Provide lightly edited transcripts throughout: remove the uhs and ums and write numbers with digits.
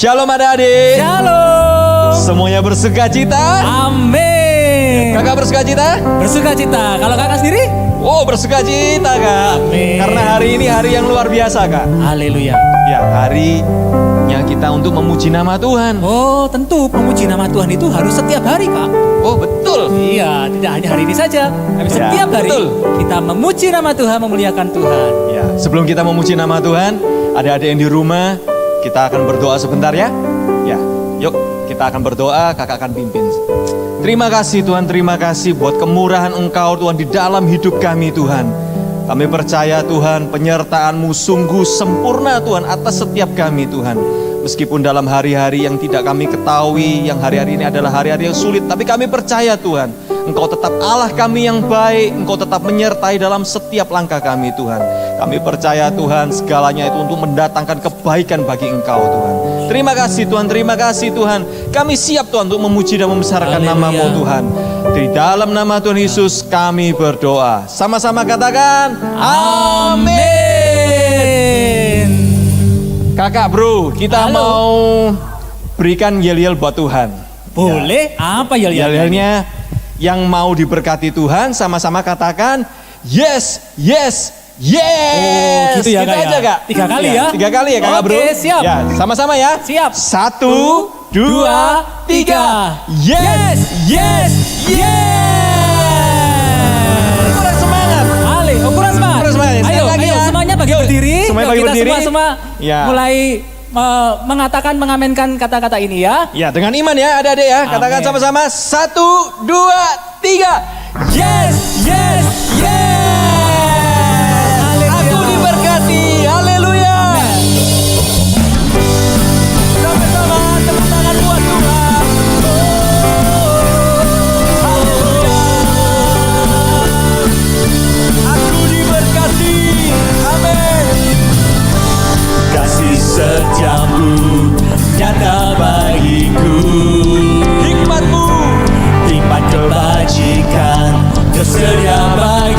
Shalom adik-adik. Shalom. Semuanya bersukacita? Amin. Kakak bersukacita? Bersukacita. Kalau kakak sendiri? Oh, bersukacita kak. Amin. Karena hari ini hari yang luar biasa kak. Haleluya. Ya, harinya kita untuk memuji nama Tuhan. Oh, tentu memuji nama Tuhan itu harus setiap hari, Kak. Oh, betul. Iya, tidak hanya hari ini saja, tapi Ya, setiap hari betul. kita memuji nama Tuhan, memuliakan Tuhan. Ya, sebelum kita memuji nama Tuhan, adik-adik yang di rumah, kita akan berdoa sebentar ya. Ya, yuk kita akan berdoa, kakak akan pimpin. Terima kasih Tuhan, terima kasih buat kemurahan Engkau Tuhan di dalam hidup kami Tuhan. Kami percaya Tuhan penyertaan-Mu sungguh sempurna Tuhan atas setiap kami Tuhan. Meskipun dalam hari-hari yang tidak kami ketahui, yang hari-hari ini adalah hari-hari yang sulit, tapi kami percaya Tuhan, Engkau tetap Allah kami yang baik, Engkau tetap menyertai dalam setiap langkah kami Tuhan. Kami percaya Tuhan segalanya itu untuk mendatangkan kebaikan bagi Engkau Tuhan. Terima kasih Tuhan, terima kasih Tuhan. Kami siap Tuhan untuk memuji dan membesarkan nama-Mu Tuhan. Di dalam nama Tuhan Yesus kami berdoa. Sama-sama katakan, amin. Kakak bro, kita Halo. mau berikan yel-yel buat Tuhan. Boleh? Apa yel-yelnya? Yel-yelnya yang mau diberkati Tuhan sama-sama katakan yes, yes, yes. Oh, gitu ya, Gitu Kak, ya? aja Kak. 3 kali ya? 3 kali ya Kakak bro. Oke, siap. Ya, sama-sama ya. Siap. 1, 2, 3. Yes, yes, yes. Kurang semangat. Kurang semangat. Kurang semangat. Sekali Ayo, lagi ayo ya. semuanya bagi Yuk, berdiri. semuanya Yuk, bagi kita berdiri. semua Ya. mulai mengatakan, mengamenkan kata-kata ini ya. Ya, dengan iman ya adik-adik ya. Katakan Amin. sama-sama. 1, 2, 3. Yes, yes, yes. Aku diberkati. Haleluya. Sama-sama tepuk tangan buat Tuhan. Haleluya. Aku diberkati. Amin. Kasih setiamu nyata bagiku, Hikmat-Mu hikmat kebajikan tersedia bagi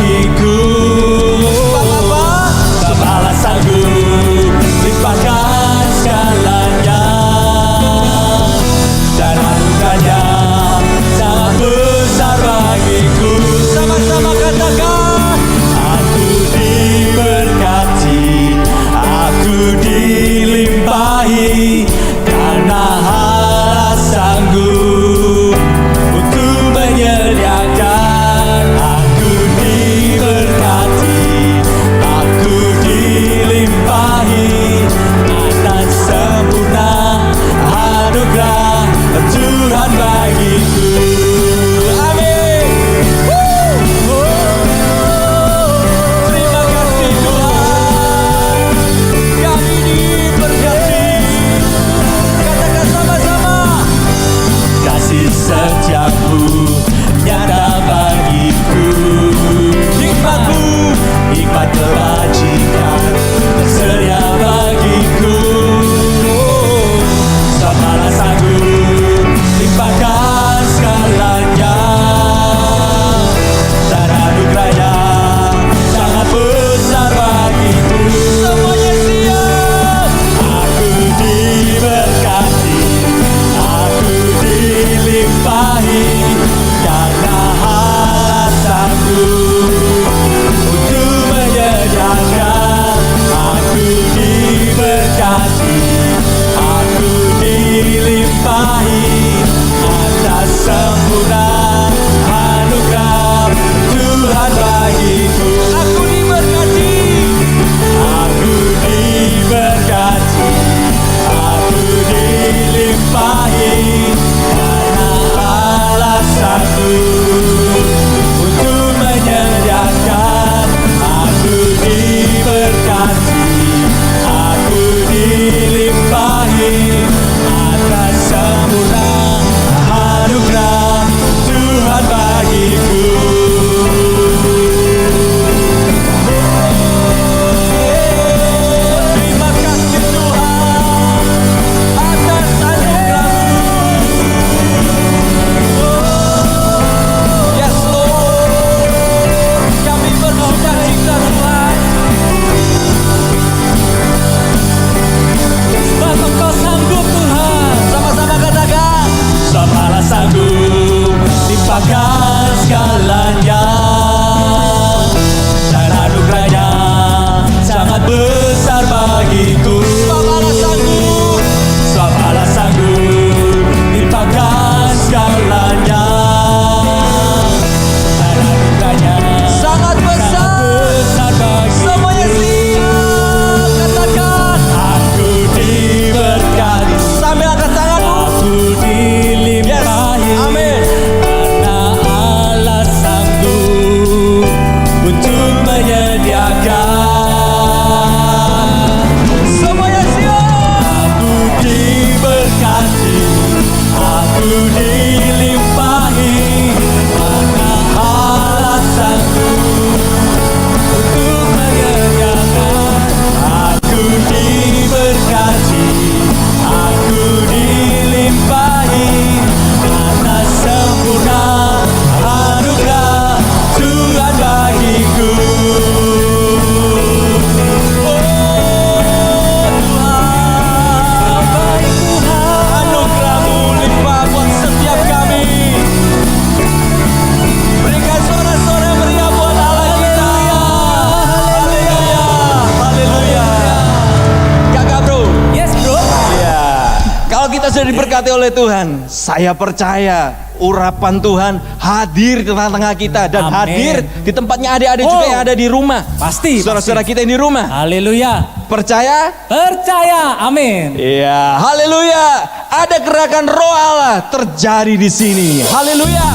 oleh Tuhan. Saya percaya urapan Tuhan hadir di tengah-tengah kita. Dan Amin. hadir di tempatnya adik-adik juga yang ada di rumah. Pasti. Saudara-saudara kita yang di rumah. Haleluya. Percaya? Percaya. Amin. Iya, haleluya. Ada gerakan roh Allah terjadi di sini. Haleluya.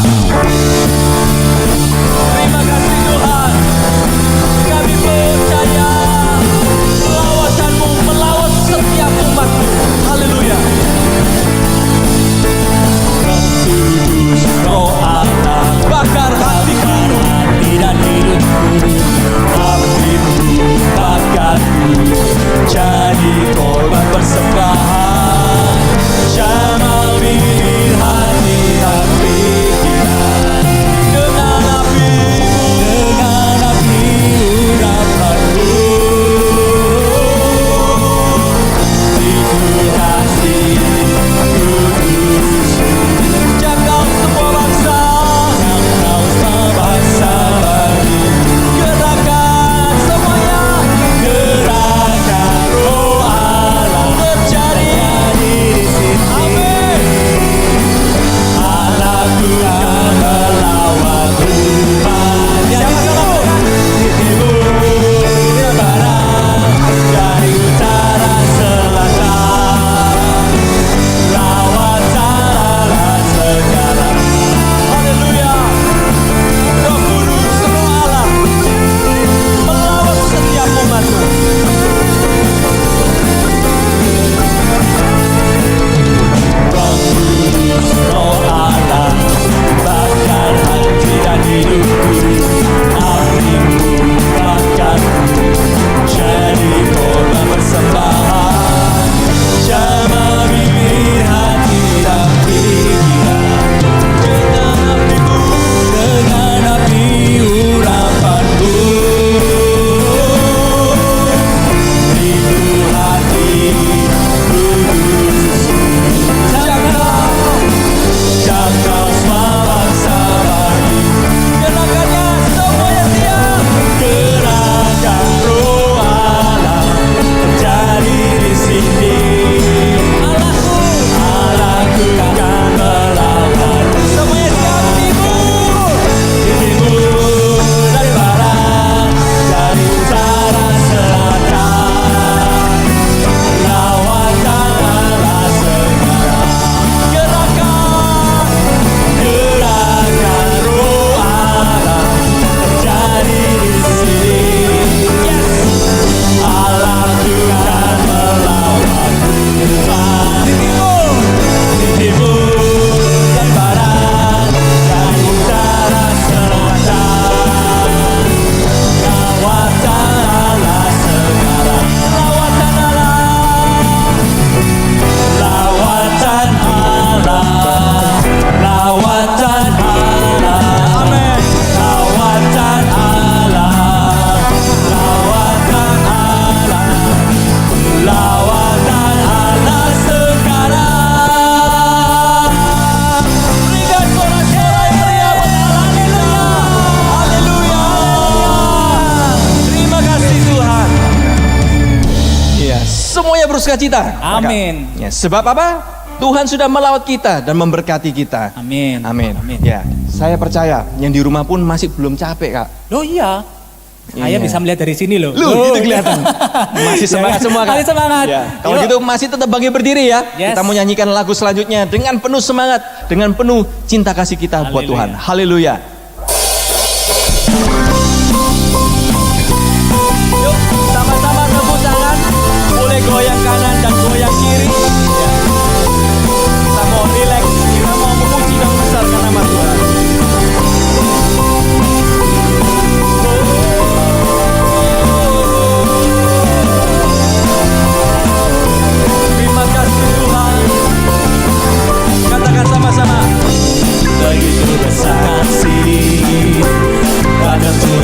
Terima kasih Tuhan. Kami percaya lawatanmu melawat setiap umatmu. Haleluya. Roh Allah Bakar hatiku. hati dan hidupku, apimu bakarku, jadi korban persembahan. Jamah bibir hati dan pikiran, dengan api urapanmu. Itu kasih kudus, jangkau semua bangsa, jangkau semua bangsa bagi gerakan semuanya, gerakan roh Allah terjadi di sini. Amin. Allah Tuhan melawat umatnya di timur, di barat, dari utara selatan. Lawatan segala. Haleluya. Roh Kudus, Roh Allah melawat setiap umatmu. Roh Kudus, Roh Allah bakar hati dan hidupku, apimu bakarku, jadi korban persembahan. Jamah bibir hati dan pikiran, dengan api urapanmu. Itu hati kudus, jangkau semua bangsa bagi gerakannya semuanya siap. Gerakan roh Allah terjadi di sini. Allahku kan melawan semuanya siap. Timur, dari barat, dari utara selatan. Lawatan Allah sekarang. Gerakan roh Allah terjadi di sini. Yes. Allah Tuhan melawan umat di timur, dan barat, dari utara selatan. Lawatan Allah sekarang. Lawatan Allah. Lawatan Allah. Lawatan Allah. Amin. Lawatan Allah. Lawatan Allah. Lawatan Allah sekarang. Berikan sorak-sorai meriah buat Allah. Haleluya. Haleluya. Terima kasih Tuhan. Iya, semuanya bersukacita. Amin. Ya, sebab apa? Tuhan sudah melawat kita dan memberkati kita. Amin. Amin. Amin. Ya, saya percaya yang di rumah pun masih belum capek, Kak. Loh iya. Saya Iya. bisa melihat dari sini loh. Lu itu kelihatan. Masih semangat semua, Kak. Masih semangat. Ya. Kalau Yuk. gitu masih tetap bangkit berdiri ya. Yes. Kita mau nyanyikan lagu selanjutnya dengan penuh semangat, dengan penuh cinta kasih kita buat Haleluya. Tuhan. Haleluya. Yuk, sama-sama tepuk tangan. Boleh goyang kanan dan goyang kiri. Ya. Kita mau relax, kita mau memuji dan membesarkan nama Tuhan. Terima kasih Tuhan. Katakan sama-sama. Begitu besar kasih pada Tuhan.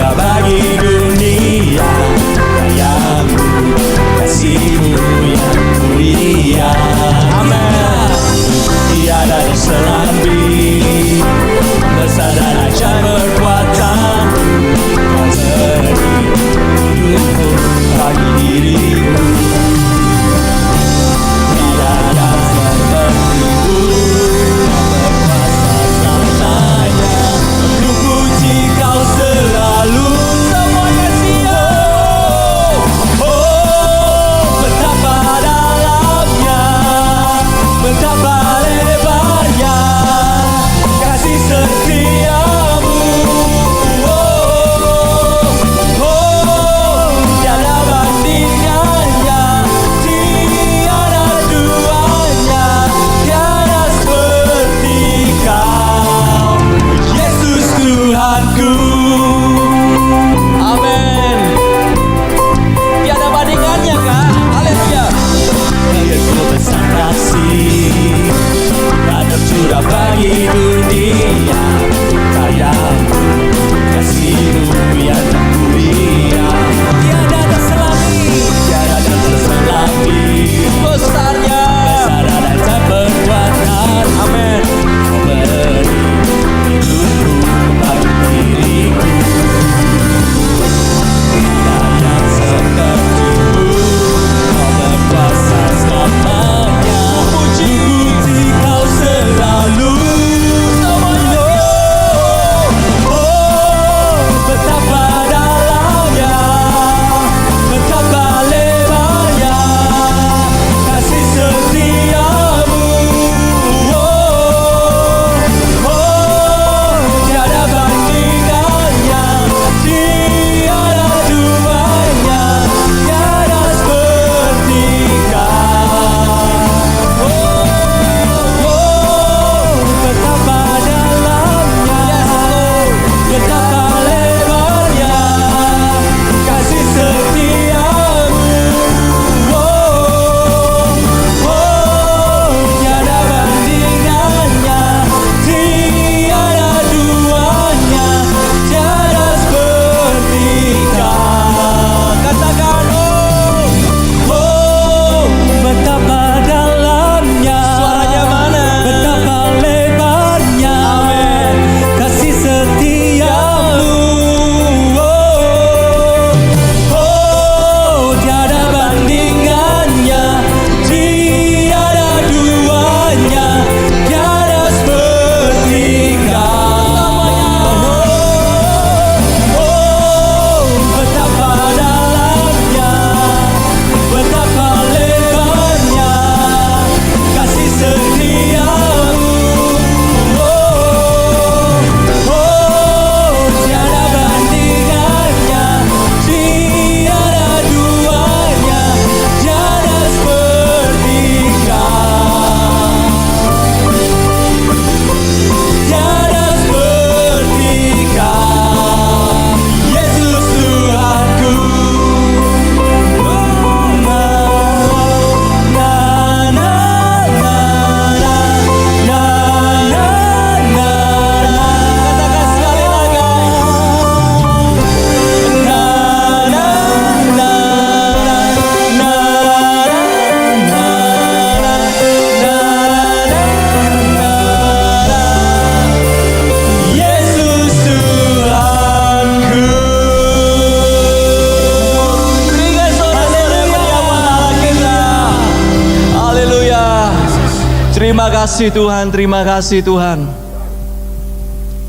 Terima kasih Tuhan, terima kasih Tuhan.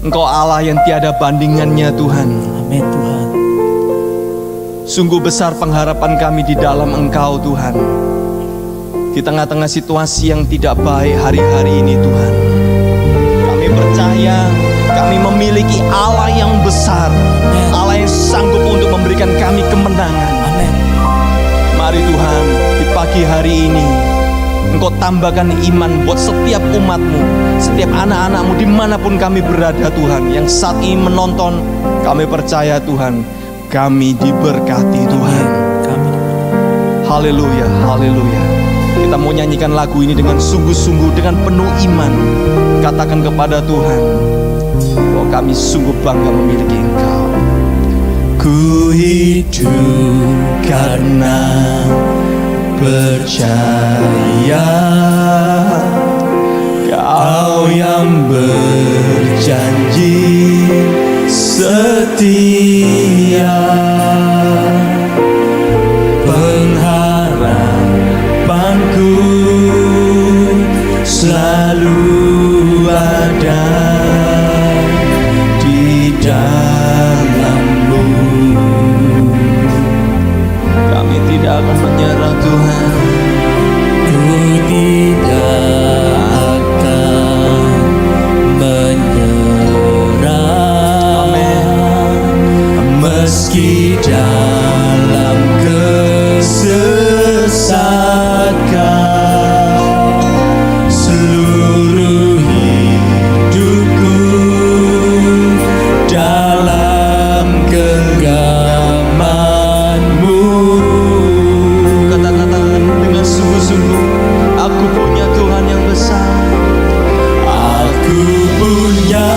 Engkau Allah yang tiada bandingannya Tuhan. Amin Tuhan. Sungguh besar pengharapan kami di dalam Engkau Tuhan. Di tengah-tengah situasi yang tidak baik hari-hari ini Tuhan, kami percaya kami memiliki Allah yang besar, Allah yang sanggup untuk memberikan kami kemenangan. Amin. Mari Tuhan, di pagi hari ini Engkau tambahkan iman buat setiap umat-Mu, setiap anak-anak-Mu dimanapun kami berada Tuhan. Yang saat ini menonton, kami percaya Tuhan, kami diberkati Tuhan. Haleluya, haleluya. Kita mau nyanyikan lagu ini dengan sungguh-sungguh, dengan penuh iman. Katakan kepada Tuhan bahwa kami sungguh bangga memiliki Engkau. Ku hidup karena percaya Kau yang berjanji setia. Pengharapanku selalu ada di dalam-Mu. Kami tidak akan menyerah Tuhan. Ku tidak akan menyerah. Amin. Meski dalam kesesatan, seluruh hidupku dalam genggaman-Mu. Kata-katakan dengan sungguh-sungguh, aku punya Tuhan yang besar. Aku punya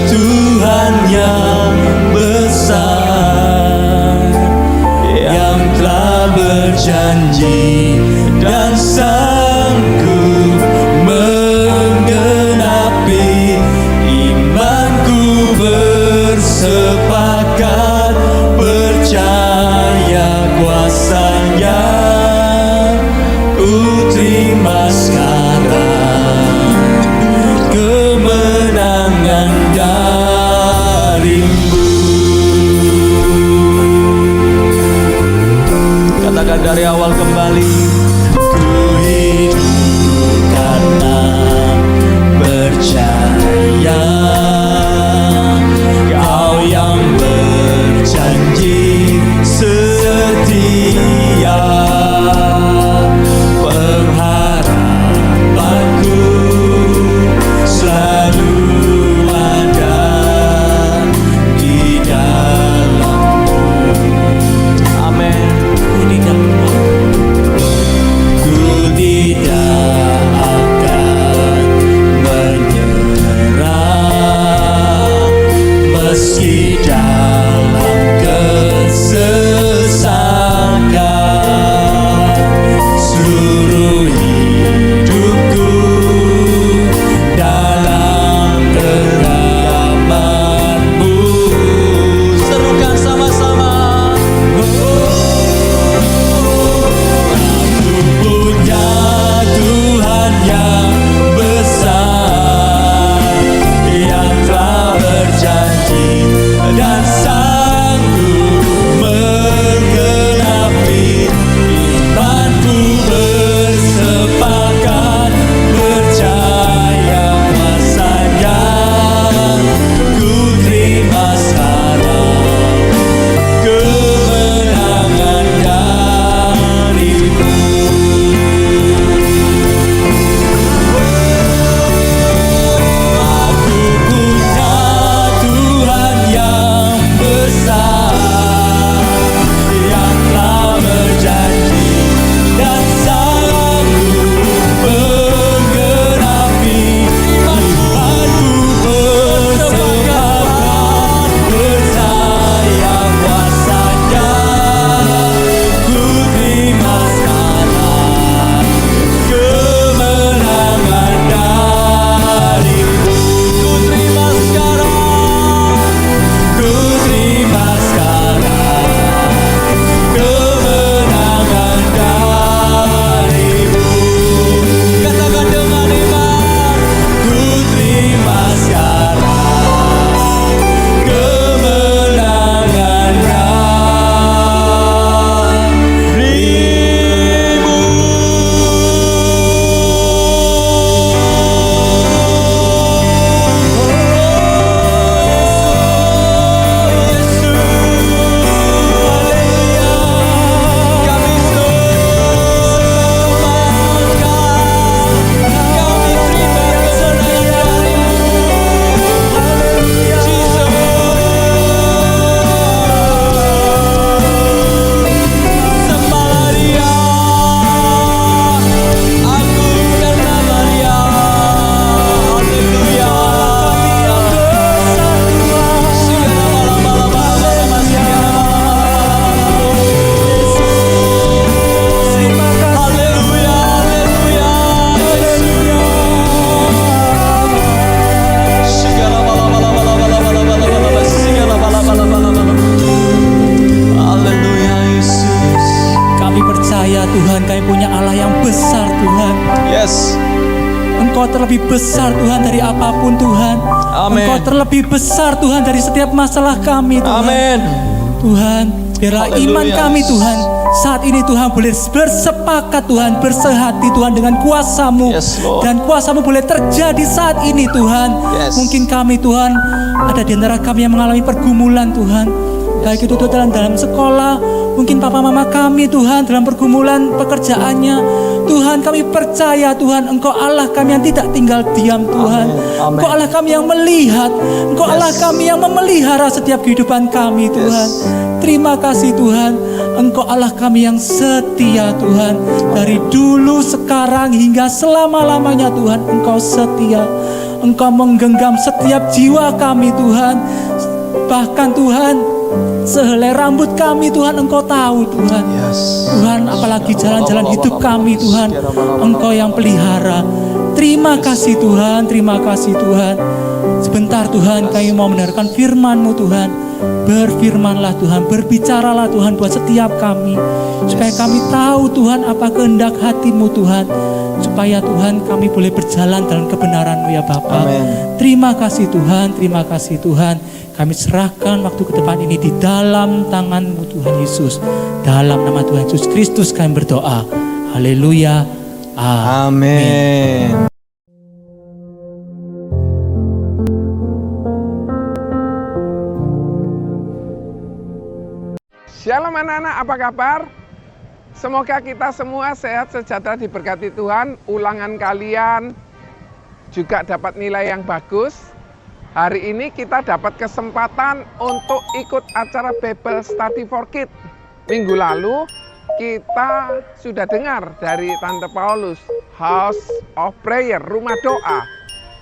Tuhan yang besar, yang telah berjanji dan sanggup menggenapi. Imanku bersepakat percaya kuasa-Nya. Ku terima sekarang kemenangan dari-Mu. Katakan dari awal kembali. Ku hidup karena percaya Kau yang berjanji setia. Pengharapanku selalu ada di dalam-Mu. Amin. Di dalam-Mu. Engkau terlebih besar Tuhan dari apapun Tuhan. Amin. Engkau terlebih besar Tuhan dari setiap masalah kami Tuhan. Amin. Tuhan, biarlah iman Haleluya. kami Tuhan saat ini Tuhan boleh bersepakat Tuhan, bersehati Tuhan dengan kuasa-Mu. Yes, Lord. Dan kuasa-Mu boleh terjadi saat ini Tuhan. Yes. Mungkin kami Tuhan, ada di antara kami yang mengalami pergumulan Tuhan. Baik itu Tuhan dalam sekolah, mungkin papa mama kami Tuhan dalam pergumulan pekerjaannya. Tuhan, kami percaya Tuhan, Engkau Allah kami yang tidak tinggal diam Tuhan. Amin. Engkau Allah kami yang melihat, Engkau Allah kami yang memelihara setiap kehidupan kami Tuhan. Terima kasih Tuhan, Engkau Allah kami yang setia Tuhan. Dari dulu, sekarang, hingga selama-lamanya Tuhan, Engkau setia. Engkau menggenggam setiap jiwa kami Tuhan. Bahkan Tuhan, sehelai rambut kami Tuhan Engkau tahu Tuhan. Tuhan, apalagi jalan-jalan hidup kami Tuhan, Engkau yang pelihara. Terima kasih Tuhan, terima kasih Tuhan. Sebentar Tuhan, kami mau mendengarkan firman-Mu Tuhan. Berfirmanlah Tuhan, berbicaralah Tuhan buat setiap kami, supaya kami tahu Tuhan apa kehendak hati-Mu Tuhan, supaya Tuhan kami boleh berjalan dalam kebenaran-Mu ya Bapa. Terima kasih Tuhan, terima kasih Tuhan. Kami serahkan waktu ke depan ini di dalam tangan-Mu Tuhan Yesus. Dalam nama Tuhan Yesus Kristus kami berdoa. Haleluya. Amin. Shalom anak-anak, apa kabar? Semoga kita semua sehat sejahtera diberkati Tuhan. Ulangan kalian juga dapat nilai yang bagus. Hari ini kita dapat kesempatan untuk ikut acara Bible Study for Kids. Minggu lalu kita sudah dengar dari Tante Paulus, House of Prayer, rumah doa.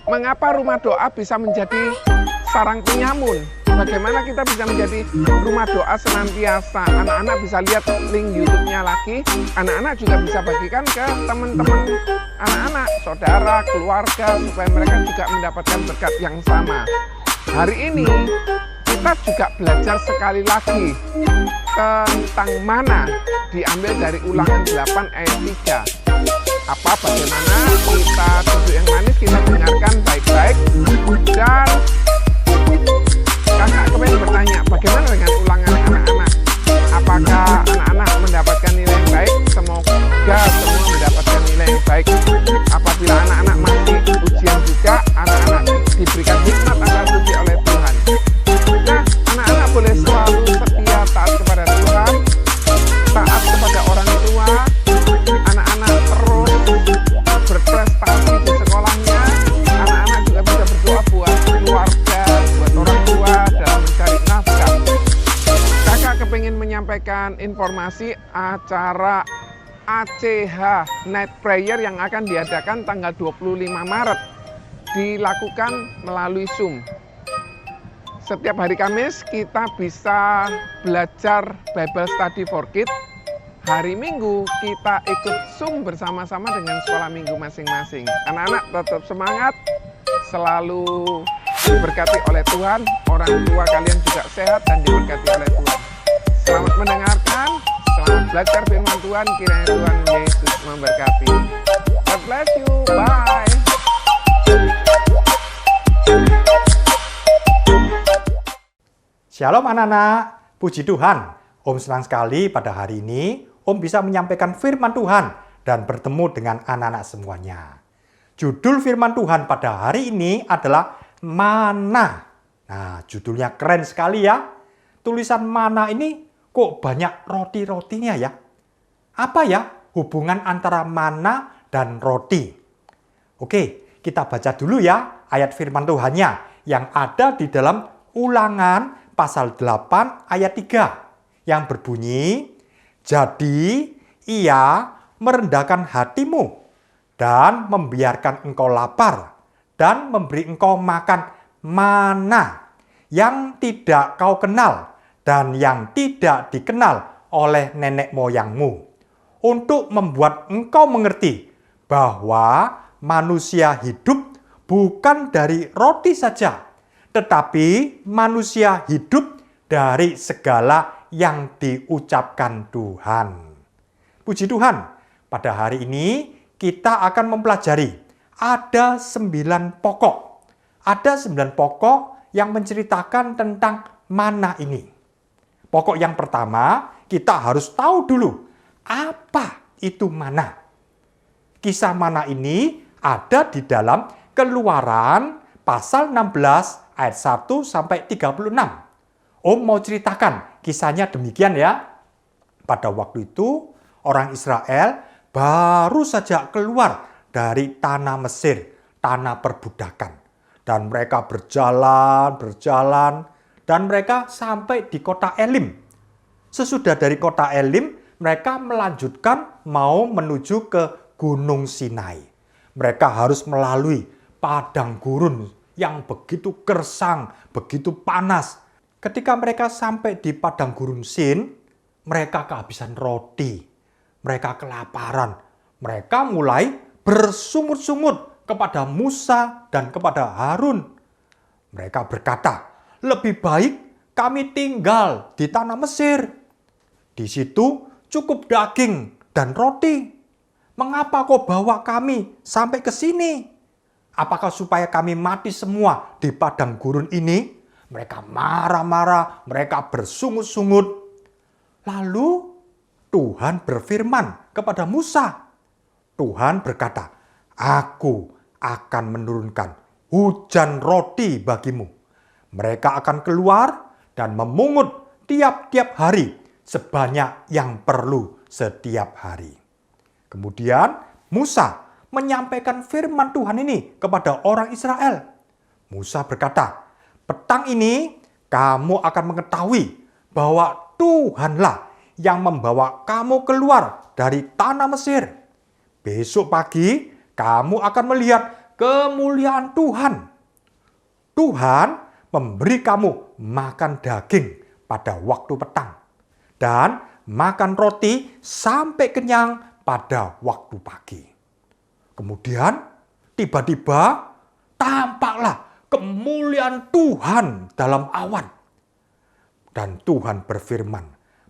Mengapa rumah doa bisa menjadi sarang penyamun? Bagaimana kita bisa menjadi rumah doa senantiasa? Anak-anak bisa lihat link YouTube-nya lagi. Anak-anak juga bisa bagikan ke teman-teman anak-anak, saudara, keluarga, supaya mereka juga mendapatkan berkat yang sama. Hari ini kita juga belajar sekali lagi tentang mana, diambil dari Ulangan 8 ayat 3. Bagaimana kita duduk yang manis, kita dengarkan baik-baik. Dan kakak kemarin bertanya, bagaimana dengan ulangan anak-anak? Apakah anak-anak mendapatkan nilai yang baik? Semoga semua mendapatkan nilai yang baik. Apabila anak-anak masih ujian juga, anak-anak diberikan hikmat agar puji oleh Tuhan. Nah, anak-anak boleh selalu setia taat kepada Tuhan, taat kepada orang tua. Anak-anak terus berprestasi di sekolahnya. Anak-anak juga bisa berdoa buat keluarga, buat orang tua dalam mencari nafkah. Kakak kepingin menyampaikan informasi acara ACH Night Prayer yang akan diadakan tanggal 25 Maret. Dilakukan melalui Zoom. Setiap hari Kamis kita bisa belajar Bible Study for Kids. Hari Minggu kita ikut Zoom bersama-sama dengan sekolah minggu masing-masing. Anak-anak tetap semangat, selalu diberkati oleh Tuhan, orang tua kalian juga sehat dan diberkati oleh Tuhan. Selamat mendengarkan, selamat belajar firman Tuhan, kiranya Tuhan Yesus memberkati. God bless you, bye. Shalom anak-anak, puji Tuhan. Om senang sekali pada hari ini Om bisa menyampaikan firman Tuhan dan bertemu dengan anak-anak semuanya. Judul firman Tuhan pada hari ini adalah mana. Nah, judulnya keren sekali ya. Tulisan mana ini kok banyak roti-rotinya ya? Apa ya hubungan antara mana dan roti? Oke, kita baca dulu ya ayat firman Tuhannya yang ada di dalam Ulangan pasal 8 ayat 3 yang berbunyi, jadi ia merendahkan hatimu dan membiarkan engkau lapar dan memberi engkau makan mana yang tidak kau kenal dan yang tidak dikenal oleh nenek moyangmu, untuk membuat engkau mengerti bahwa manusia hidup bukan dari roti saja, tetapi manusia hidup dari segala yang diucapkan Tuhan. Puji Tuhan, pada hari ini kita akan mempelajari ada 9 pokok. Ada 9 pokok yang menceritakan tentang mana ini. Pokok yang pertama, kita harus tahu dulu apa itu mana. Kisah mana ini ada di dalam Keluaran pasal 16 ayat 1 sampai 36. Om mau ceritakan kisahnya demikian ya. Pada waktu itu orang Israel baru saja keluar dari tanah Mesir, tanah perbudakan. Dan mereka berjalan, dan mereka sampai di kota Elim. Sesudah dari kota Elim, mereka melanjutkan mau menuju ke Gunung Sinai. Mereka harus melalui padang gurun yang begitu gersang, begitu panas. Ketika mereka sampai di padang gurun Sin, mereka kehabisan roti. Mereka kelaparan. Mereka mulai bersungut-sungut kepada Musa dan kepada Harun. Mereka berkata, lebih baik kami tinggal di tanah Mesir. Di situ cukup daging dan roti. Mengapa kau bawa kami sampai ke sini? Apakah supaya kami mati semua di padang gurun ini? Mereka marah-marah, mereka bersungut-sungut. Lalu Tuhan berfirman kepada Musa. Tuhan berkata, Aku akan menurunkan hujan roti bagimu. Mereka akan keluar dan memungut tiap-tiap hari sebanyak yang perlu setiap hari. Kemudian Musa menyampaikan firman Tuhan ini kepada orang Israel. Musa berkata, petang ini kamu akan mengetahui bahwa Tuhanlah yang membawa kamu keluar dari tanah Mesir. Besok pagi kamu akan melihat kemuliaan Tuhan. Tuhan memberi kamu makan daging pada waktu petang dan makan roti sampai kenyang pada waktu pagi. Kemudian tiba-tiba tampaklah kemuliaan Tuhan dalam awan. Dan Tuhan berfirman,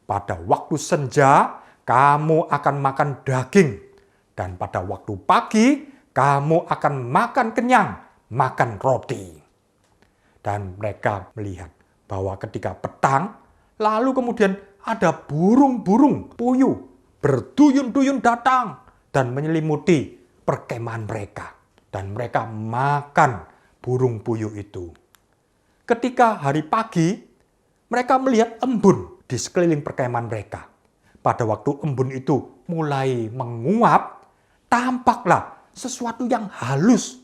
pada waktu senja kamu akan makan daging. Dan pada waktu pagi, kamu akan makan kenyang, makan roti. Dan mereka melihat bahwa ketika petang, lalu kemudian ada burung-burung puyuh berduyun-duyun datang dan menyelimuti perkemahan mereka. Dan mereka makan burung puyuh itu. Ketika hari pagi, mereka melihat embun di sekeliling perkemahan mereka. Pada waktu embun itu mulai menguap, tampaklah sesuatu yang halus.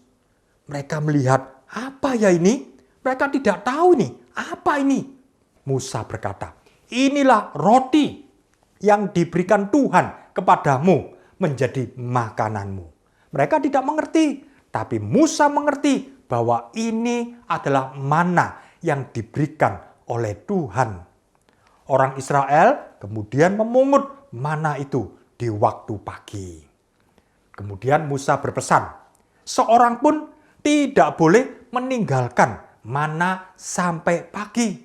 Mereka melihat, apa ya ini? Mereka tidak tahu nih, apa ini? Musa berkata, inilah roti yang diberikan Tuhan kepadamu menjadi makananmu. Mereka tidak mengerti, tapi Musa mengerti bahwa ini adalah mana yang diberikan oleh Tuhan. Orang Israel kemudian memungut mana itu di waktu pagi. Kemudian Musa berpesan, seorang pun tidak boleh meninggalkan mana sampai pagi.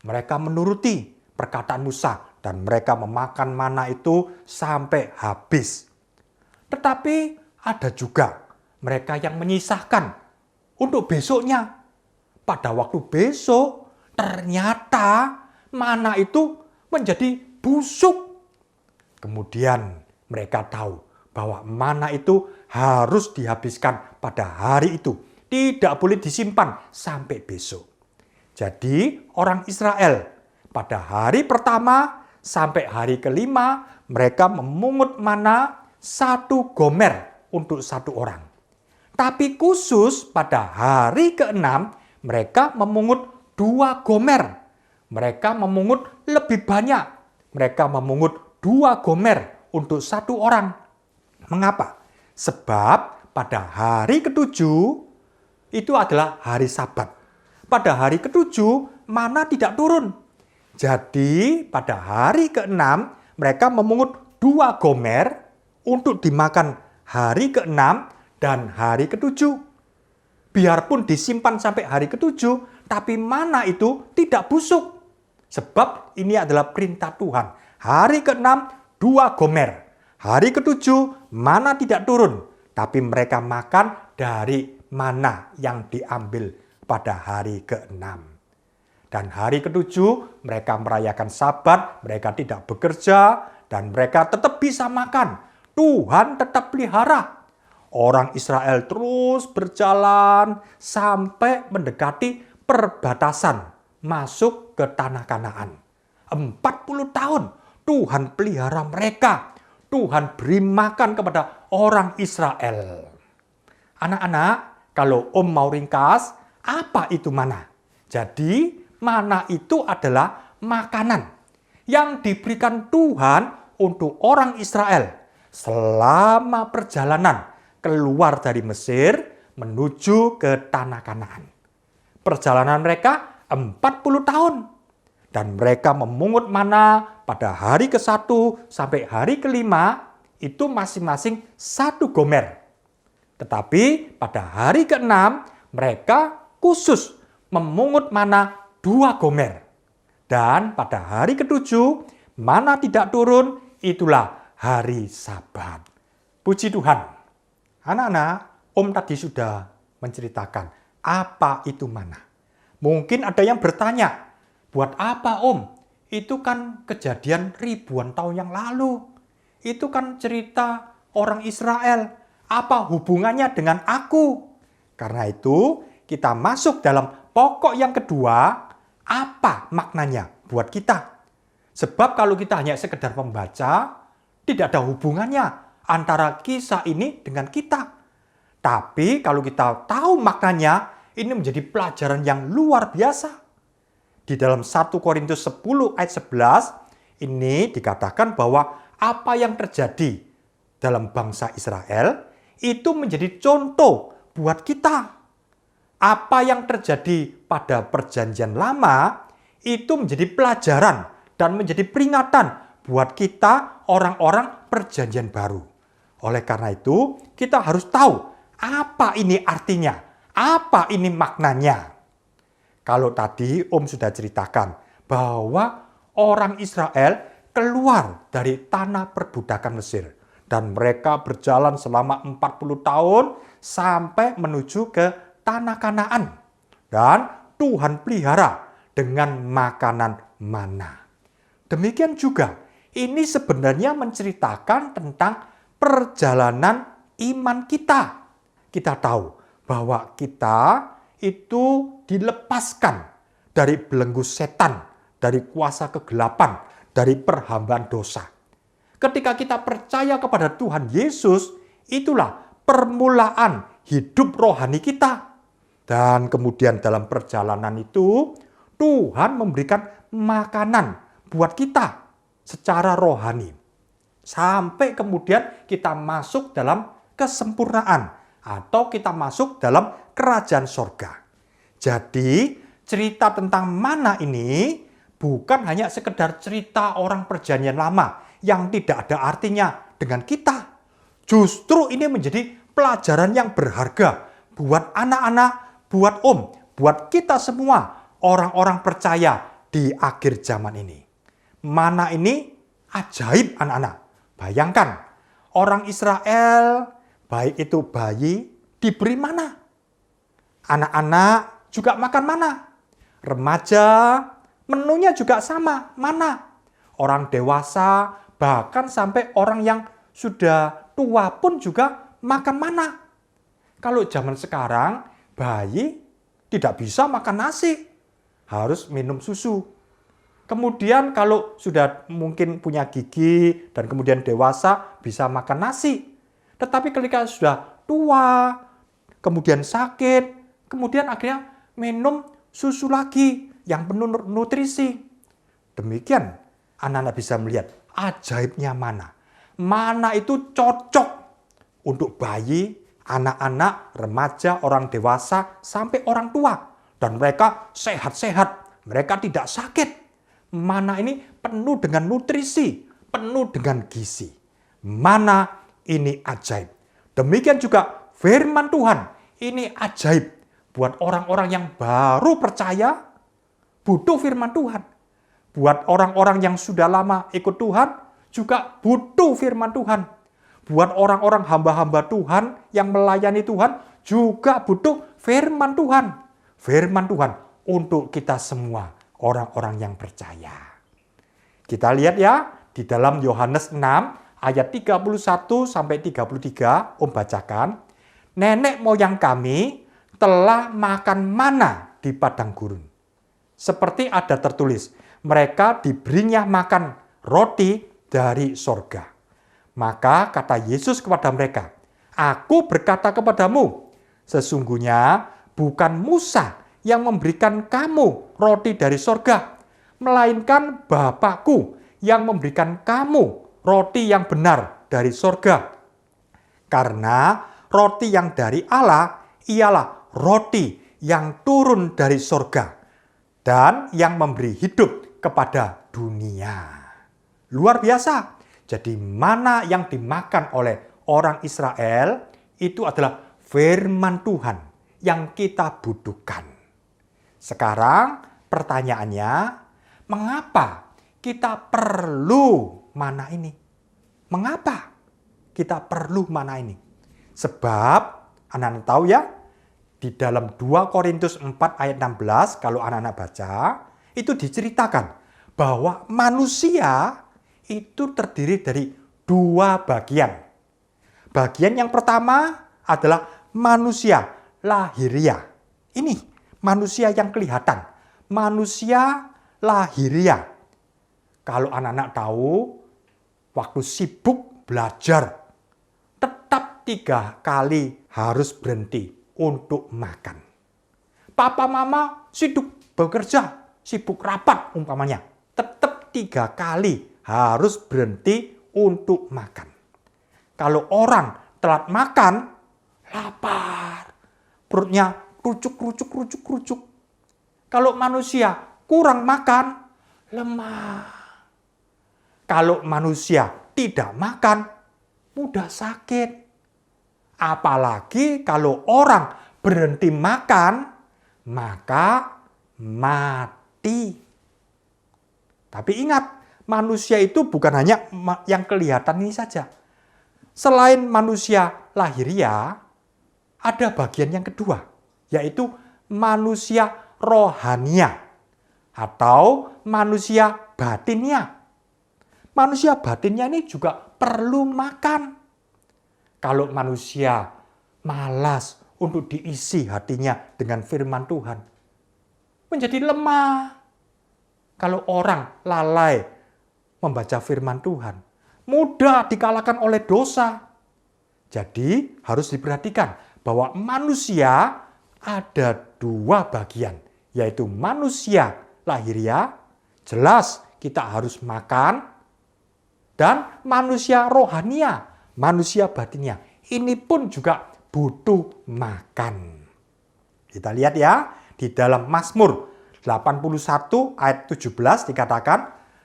Mereka menuruti perkataan Musa dan mereka memakan mana itu sampai habis. Tetapi ada juga mereka yang menyisahkan untuk besoknya. Pada waktu besok ternyata mana itu menjadi busuk. Kemudian mereka tahu bahwa mana itu harus dihabiskan pada hari itu. Tidak boleh disimpan sampai besok. Jadi orang Israel pada hari pertama sampai hari kelima mereka memungut mana 1 gomer untuk 1 orang. Tapi khusus pada hari ke-6 mereka memungut 2 gomer. Mereka memungut lebih banyak. Mereka memungut 2 gomer untuk 1 orang. Mengapa? Sebab pada hari ke-7 itu adalah hari Sabat. Pada hari ke-7 mana tidak turun. Jadi pada hari ke-6 mereka memungut 2 gomer untuk dimakan hari ke-6 dan hari ke-7. Biarpun disimpan sampai hari ke-7, tapi mana itu tidak busuk. Sebab ini adalah perintah Tuhan. Hari ke-6 2 gomer. Hari ke-7 mana tidak turun, tapi mereka makan dari mana yang diambil pada hari ke-6. Dan hari ke-7 mereka merayakan Sabat, mereka tidak bekerja, dan mereka tetap bisa makan. Tuhan tetap pelihara. Orang Israel terus berjalan sampai mendekati perbatasan masuk ke tanah Kanaan. 40 tahun Tuhan pelihara mereka. Tuhan beri makan kepada orang Israel. Anak-anak, kalau Om mau ringkas, apa itu mana? Jadi, mana itu adalah makanan yang diberikan Tuhan untuk orang Israel selama perjalanan keluar dari Mesir menuju ke tanah Kanaan. Perjalanan mereka 40 tahun. Dan mereka memungut mana pada hari ke-1 sampai hari ke-5 itu masing-masing 1 gomer. Tetapi pada hari ke-6 mereka khusus memungut mana 2 gomer. Dan pada hari ke-7 mana tidak turun, itulah hari Sabat. Puji Tuhan. Anak-anak, Om tadi sudah menceritakan apa itu mana. Mungkin ada yang bertanya, buat apa Om? Itu kan kejadian ribuan tahun yang lalu. Itu kan cerita orang Israel. Apa hubungannya dengan aku? Karena itu kita masuk dalam pokok yang kedua. Apa maknanya buat kita? Sebab kalau kita hanya sekedar membaca, tidak ada hubungannya antara kisah ini dengan kita. Tapi kalau kita tahu maknanya, ini menjadi pelajaran yang luar biasa. Di dalam 1 Korintus 10 ayat 11 ini dikatakan bahwa apa yang terjadi dalam bangsa Israel itu menjadi contoh buat kita. Apa yang terjadi pada perjanjian lama itu menjadi pelajaran dan menjadi peringatan buat kita orang-orang perjanjian baru. Oleh karena itu kita harus tahu apa ini artinya, apa ini maknanya. Kalau tadi Om sudah ceritakan bahwa orang Israel keluar dari tanah perbudakan Mesir. Dan mereka berjalan selama 40 tahun sampai menuju ke tanah Kanaan. Dan Tuhan pelihara dengan makanan mana. Demikian juga ini sebenarnya menceritakan tentang perjalanan iman kita. Kita tahu bahwa kita itu dilepaskan dari belenggu setan, dari kuasa kegelapan, dari perhambaan dosa. Ketika kita percaya kepada Tuhan Yesus, itulah permulaan hidup rohani kita. Dan kemudian dalam perjalanan itu, Tuhan memberikan makanan buat kita secara rohani. Sampai kemudian kita masuk dalam kesempurnaan atau kita masuk dalam kerajaan sorga. Jadi cerita tentang mana ini bukan hanya sekedar cerita orang perjanjian lama yang tidak ada artinya dengan kita. Justru ini menjadi pelajaran yang berharga buat anak-anak, buat Om, buat kita semua orang-orang percaya di akhir zaman ini. Mana ini ajaib anak-anak. Bayangkan orang Israel, baik itu bayi, diberi mana. Anak-anak juga makan mana. Remaja, menunya juga sama, mana. Orang dewasa, bahkan sampai orang yang sudah tua pun juga makan mana. Kalau zaman sekarang, bayi tidak bisa makan nasi. Harus minum susu. Kemudian kalau sudah mungkin punya gigi dan kemudian dewasa bisa makan nasi. Tetapi ketika sudah tua, kemudian sakit, kemudian akhirnya minum susu lagi yang penuh nutrisi. Demikian anak-anak bisa melihat ajaibnya mana. Mana itu cocok untuk bayi, anak-anak, remaja, orang dewasa, sampai orang tua. Dan mereka sehat-sehat, mereka tidak sakit. Mana ini penuh dengan nutrisi, penuh dengan gizi. Mana ini ajaib. Demikian juga firman Tuhan, ini ajaib buat orang-orang yang baru percaya, butuh firman Tuhan. Buat orang-orang yang sudah lama ikut Tuhan, juga butuh firman Tuhan. buat orang-orang hamba-hamba Tuhan yang melayani Tuhan juga butuh firman Tuhan. Firman Tuhan untuk kita semua, orang-orang yang percaya. Kita lihat ya, di dalam Yohanes 6 ayat 31 sampai 33, Om bacakan. Nenek moyang kami telah makan mana di padang gurun. Seperti ada tertulis, mereka diberinya makan roti dari sorga. Maka kata Yesus kepada mereka, Aku berkata kepadamu, sesungguhnya bukan Musa yang memberikan kamu roti dari sorga, melainkan Bapakku yang memberikan kamu roti yang benar dari sorga. Karena roti yang dari Allah ialah roti yang turun dari sorga dan yang memberi hidup kepada dunia. Luar biasa. Jadi mana yang dimakan oleh orang Israel itu adalah firman Tuhan yang kita butuhkan. Sekarang pertanyaannya, mengapa kita perlu mana ini? Mengapa kita perlu mana ini? Sebab, anak-anak tahu ya, di dalam 2 Korintus 4 ayat 16, kalau anak-anak baca, itu diceritakan bahwa manusia itu terdiri dari 2 bagian. Bagian yang pertama adalah manusia lahiriah. Ini manusia yang kelihatan, manusia lahiriah. Kalau anak-anak tahu, waktu sibuk belajar, tetap 3 kali harus berhenti untuk makan. Papa mama sibuk bekerja, sibuk rapat umpamanya, tetap 3 kali harus berhenti untuk makan. Kalau orang telat makan, lapar, perutnya kerucuk. Kalau manusia kurang makan, lemah. Kalau manusia tidak makan, mudah sakit. Apalagi kalau orang berhenti makan, maka mati. Tapi ingat, manusia itu bukan hanya yang kelihatan ini saja. Selain manusia lahiriah, ada bagian yang kedua, yaitu manusia rohania atau manusia batinnya. Manusia batinnya ini juga perlu makan. Kalau manusia malas untuk diisi hatinya dengan firman Tuhan, menjadi lemah. Kalau orang lalai membaca firman Tuhan, mudah dikalahkan oleh dosa. Jadi harus diperhatikan bahwa manusia ada 2 bagian, yaitu manusia lahiriah, jelas kita harus makan, dan manusia rohania, manusia batinnya. Ini pun juga butuh makan. Kita lihat ya, di dalam Mazmur 81 ayat 17 dikatakan,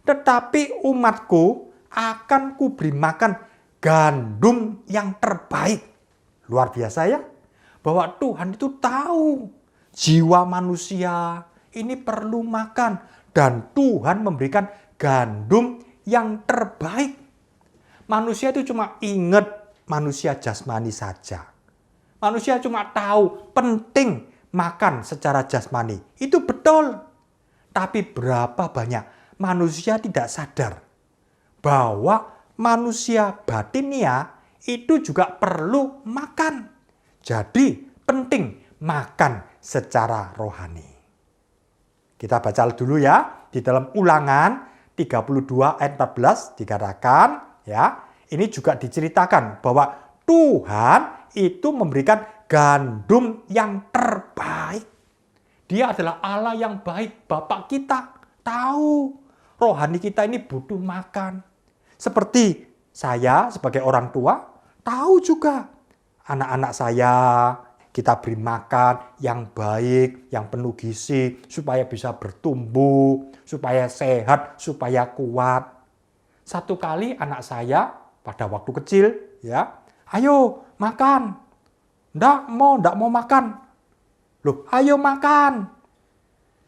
tetapi umatku akan kuberi makan gandum yang terbaik. Luar biasa ya, bahwa Tuhan itu tahu jiwa manusia ini perlu makan, dan Tuhan memberikan gandum yang terbaik. Manusia itu cuma ingat manusia jasmani saja. Manusia cuma tahu penting makan secara jasmani. Itu betul. Tapi berapa banyak manusia tidak sadar bahwa manusia batinnya itu juga perlu makan. Jadi penting makan secara rohani. Kita baca dulu ya, di dalam Ulangan 32 ayat 14 dikatakan ya, ini juga diceritakan bahwa Tuhan itu memberikan gandum yang terbaik. Dia adalah Allah yang baik, Bapa kita tahu rohani kita ini butuh makan. Seperti saya sebagai orang tua tahu juga anak-anak saya kita beri makan yang baik, yang penuh gizi supaya bisa bertumbuh, supaya sehat, supaya kuat. Satu kali anak saya pada waktu kecil ya, ayo makan. Ndak mau makan. Loh, ayo makan.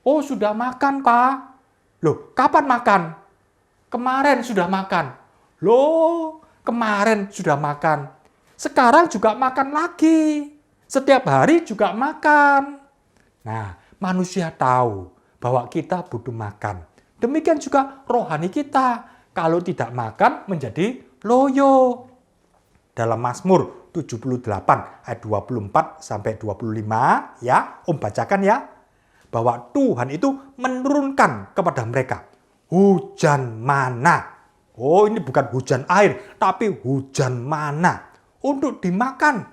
Oh, sudah makan, Kak. Loh, kapan makan? Kemarin sudah makan. Loh, Kemarin sudah makan. Sekarang juga makan lagi. Setiap hari juga makan. Nah, manusia tahu bahwa kita butuh makan. Demikian juga rohani kita. Kalau tidak makan menjadi loyo. Dalam Mazmur 78 ayat 24 sampai 25 ya, Om bacakan ya. Bahwa Tuhan itu menurunkan kepada mereka hujan mana. Oh, ini bukan hujan air, tapi hujan mana untuk dimakan.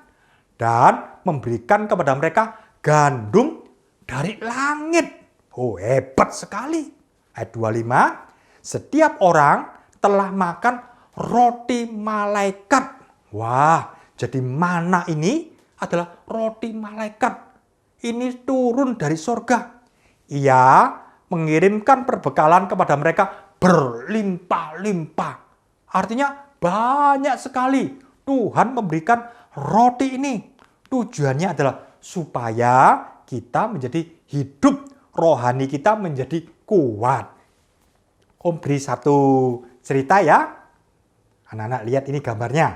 Dan memberikan kepada mereka gandum dari langit. Oh, hebat sekali. Ayat 25, setiap orang telah makan roti malaikat. Wah, jadi mana ini adalah roti malaikat. Ini turun dari sorga. Ia mengirimkan perbekalan kepada mereka berlimpah-limpah. Artinya banyak sekali Tuhan memberikan roti ini. Tujuannya adalah supaya kita menjadi hidup, rohani kita menjadi kuat. Om beri satu cerita ya. Anak-anak lihat ini gambarnya.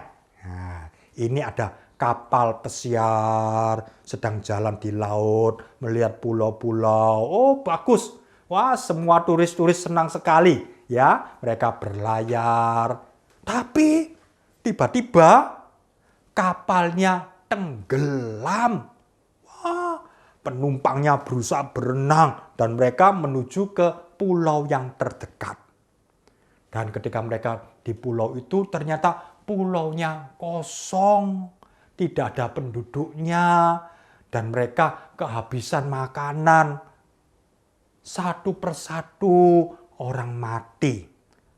Nah, ini ada kapal pesiar sedang jalan di laut, melihat pulau-pulau. Oh, bagus. Wah, semua turis-turis senang sekali ya. Mereka berlayar. Tapi tiba-tiba kapalnya tenggelam. Wah, penumpangnya berusaha berenang dan mereka menuju ke pulau yang terdekat. Dan ketika mereka di pulau itu ternyata pulaunya kosong, tidak ada penduduknya, dan mereka kehabisan makanan. Satu persatu orang mati.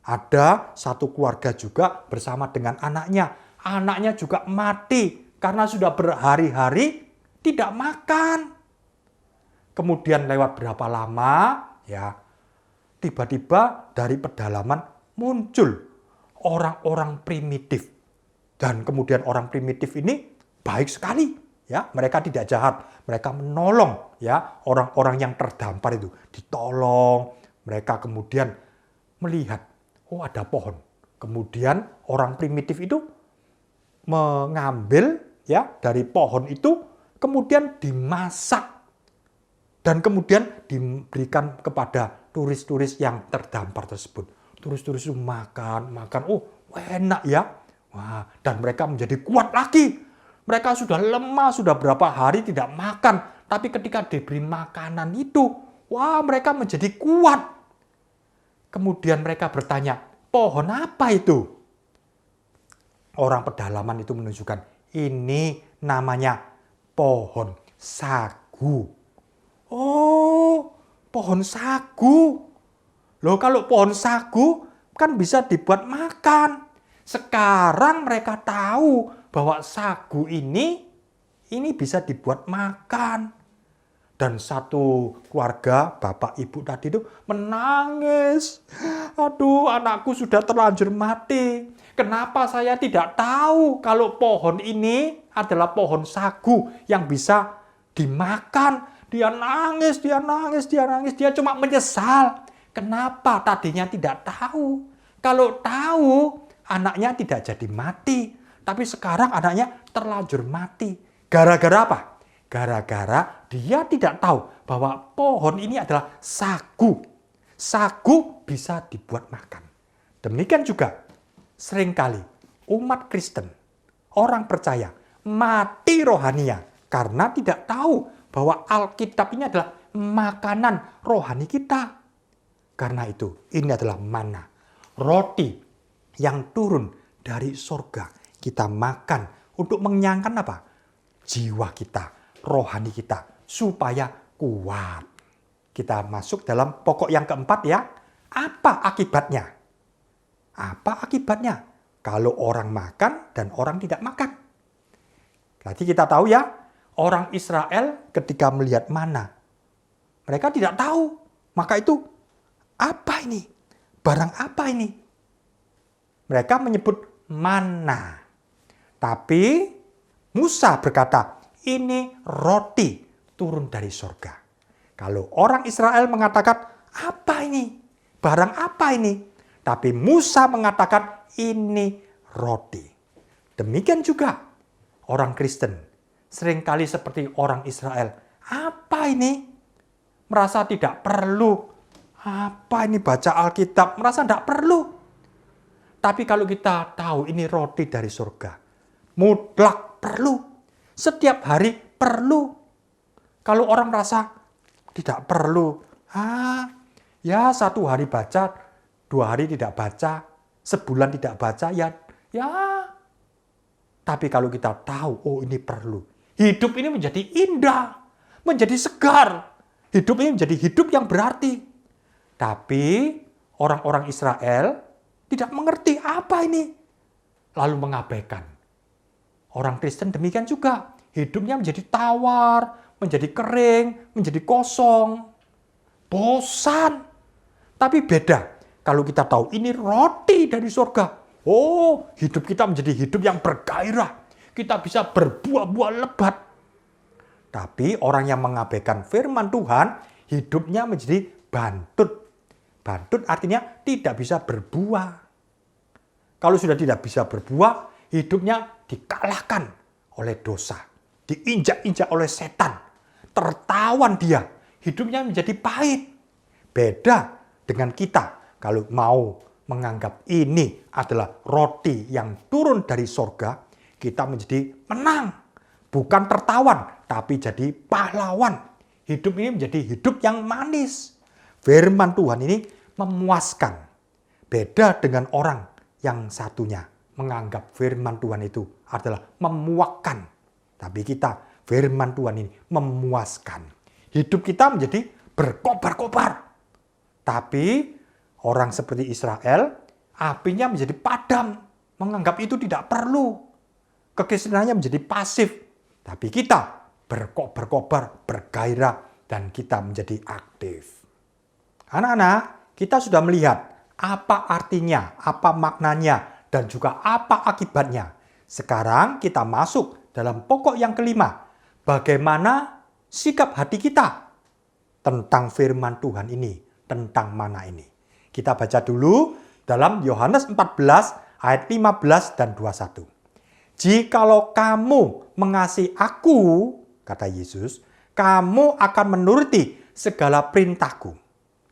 Ada satu keluarga juga bersama dengan anaknya. Anaknya juga mati karena sudah berhari-hari tidak makan. Kemudian lewat berapa lama, ya, tiba-tiba dari pedalaman muncul orang-orang primitif. Dan kemudian orang primitif ini baik sekali, ya. Mereka tidak jahat, mereka menolong, ya, orang-orang yang terdampar itu ditolong. Mereka kemudian melihat, oh ada pohon. Kemudian orang primitif itu mengambil, ya, dari pohon itu, kemudian dimasak dan kemudian diberikan kepada turis-turis yang terdampar tersebut. Turis-turis itu makan, oh enak ya. Wah, dan mereka menjadi kuat lagi. Mereka sudah lemah, sudah berapa hari tidak makan. Tapi ketika diberi makanan itu, wah mereka menjadi kuat. Kemudian mereka bertanya, pohon apa itu? Orang pedalaman itu menunjukkan, ini namanya pohon sagu. Oh, pohon sagu. Loh, kalau pohon sagu kan bisa dibuat makan. Sekarang mereka tahu bahwa sagu ini bisa dibuat makan. Dan satu keluarga, bapak ibu tadi itu menangis. Aduh, anakku sudah terlanjur mati. Kenapa saya tidak tahu kalau pohon ini adalah pohon sagu yang bisa dimakan? Dia nangis, dia cuma menyesal. Kenapa tadinya tidak tahu? Kalau tahu, anaknya tidak jadi mati. Tapi sekarang anaknya terlanjur mati. Gara-gara apa? Gara-gara dia tidak tahu bahwa pohon ini adalah sagu. Sagu bisa dibuat makan. Demikian juga seringkali umat Kristen, orang percaya, mati rohaninya karena tidak tahu bahwa Alkitab ini adalah makanan rohani kita. Karena itu, ini adalah mana, roti yang turun dari sorga. Kita makan untuk mengenyangkan apa? Jiwa kita, rohani kita, supaya kuat. Kita masuk dalam pokok yang keempat ya. Apa akibatnya? Apa akibatnya? Kalau orang makan dan orang tidak makan. Berarti kita tahu ya, orang Israel ketika melihat mana, mereka tidak tahu. Maka itu, apa ini? Barang apa ini? Mereka menyebut mana. Tapi Musa berkata, ini roti turun dari sorga. Kalau orang Israel mengatakan, apa ini? Barang apa ini? Tapi Musa mengatakan, ini roti. Demikian juga orang Kristen seringkali seperti orang Israel. Apa ini? Merasa tidak perlu. Apa ini baca Alkitab? Merasa tidak perlu. Tapi kalau kita tahu ini roti dari surga, mutlak perlu. Setiap hari perlu. Kalau orang merasa tidak perlu, ya 1 hari baca, 2 hari tidak baca, sebulan tidak baca, ya. Tapi kalau kita tahu, oh ini perlu. Hidup ini menjadi indah, menjadi segar. Hidup ini menjadi hidup yang berarti. Tapi orang-orang Israel tidak mengerti apa ini. Lalu mengabaikan. Orang Kristen demikian juga. Hidupnya menjadi tawar, menjadi kering, menjadi kosong. Bosan. Tapi beda. Kalau kita tahu ini roti dari surga. Oh, hidup kita menjadi hidup yang bergairah. Kita bisa berbuah-buah lebat. Tapi orang yang mengabaikan firman Tuhan, hidupnya menjadi bantut. Bantut artinya tidak bisa berbuah. Kalau sudah tidak bisa berbuah, hidupnya dikalahkan oleh dosa. Diinjak-injak oleh setan. Tertawan dia. Hidupnya menjadi pahit. Beda dengan kita. Kalau mau menganggap ini adalah roti yang turun dari surga, kita menjadi menang. Bukan tertawan, tapi jadi pahlawan. Hidup ini menjadi hidup yang manis. Firman Tuhan ini memuaskan. Beda dengan orang yang satunya menganggap firman Tuhan itu adalah memuakkan. Tapi kita, firman Tuhan ini memuaskan. Hidup kita menjadi berkobar-kobar. Tapi orang seperti Israel, apinya menjadi padam. Menganggap itu tidak perlu. Kekristenannya menjadi pasif. Tapi kita berkobar-kobar, bergairah, dan kita menjadi aktif. Anak-anak, kita sudah melihat apa artinya, apa maknanya, dan juga apa akibatnya. Sekarang kita masuk dalam pokok yang kelima. Bagaimana sikap hati kita tentang firman Tuhan ini, tentang mana ini. Kita baca dulu dalam Yohanes 14 ayat 15 dan 21. Jikalau kamu mengasihi aku, kata Yesus, kamu akan menuruti segala perintahku.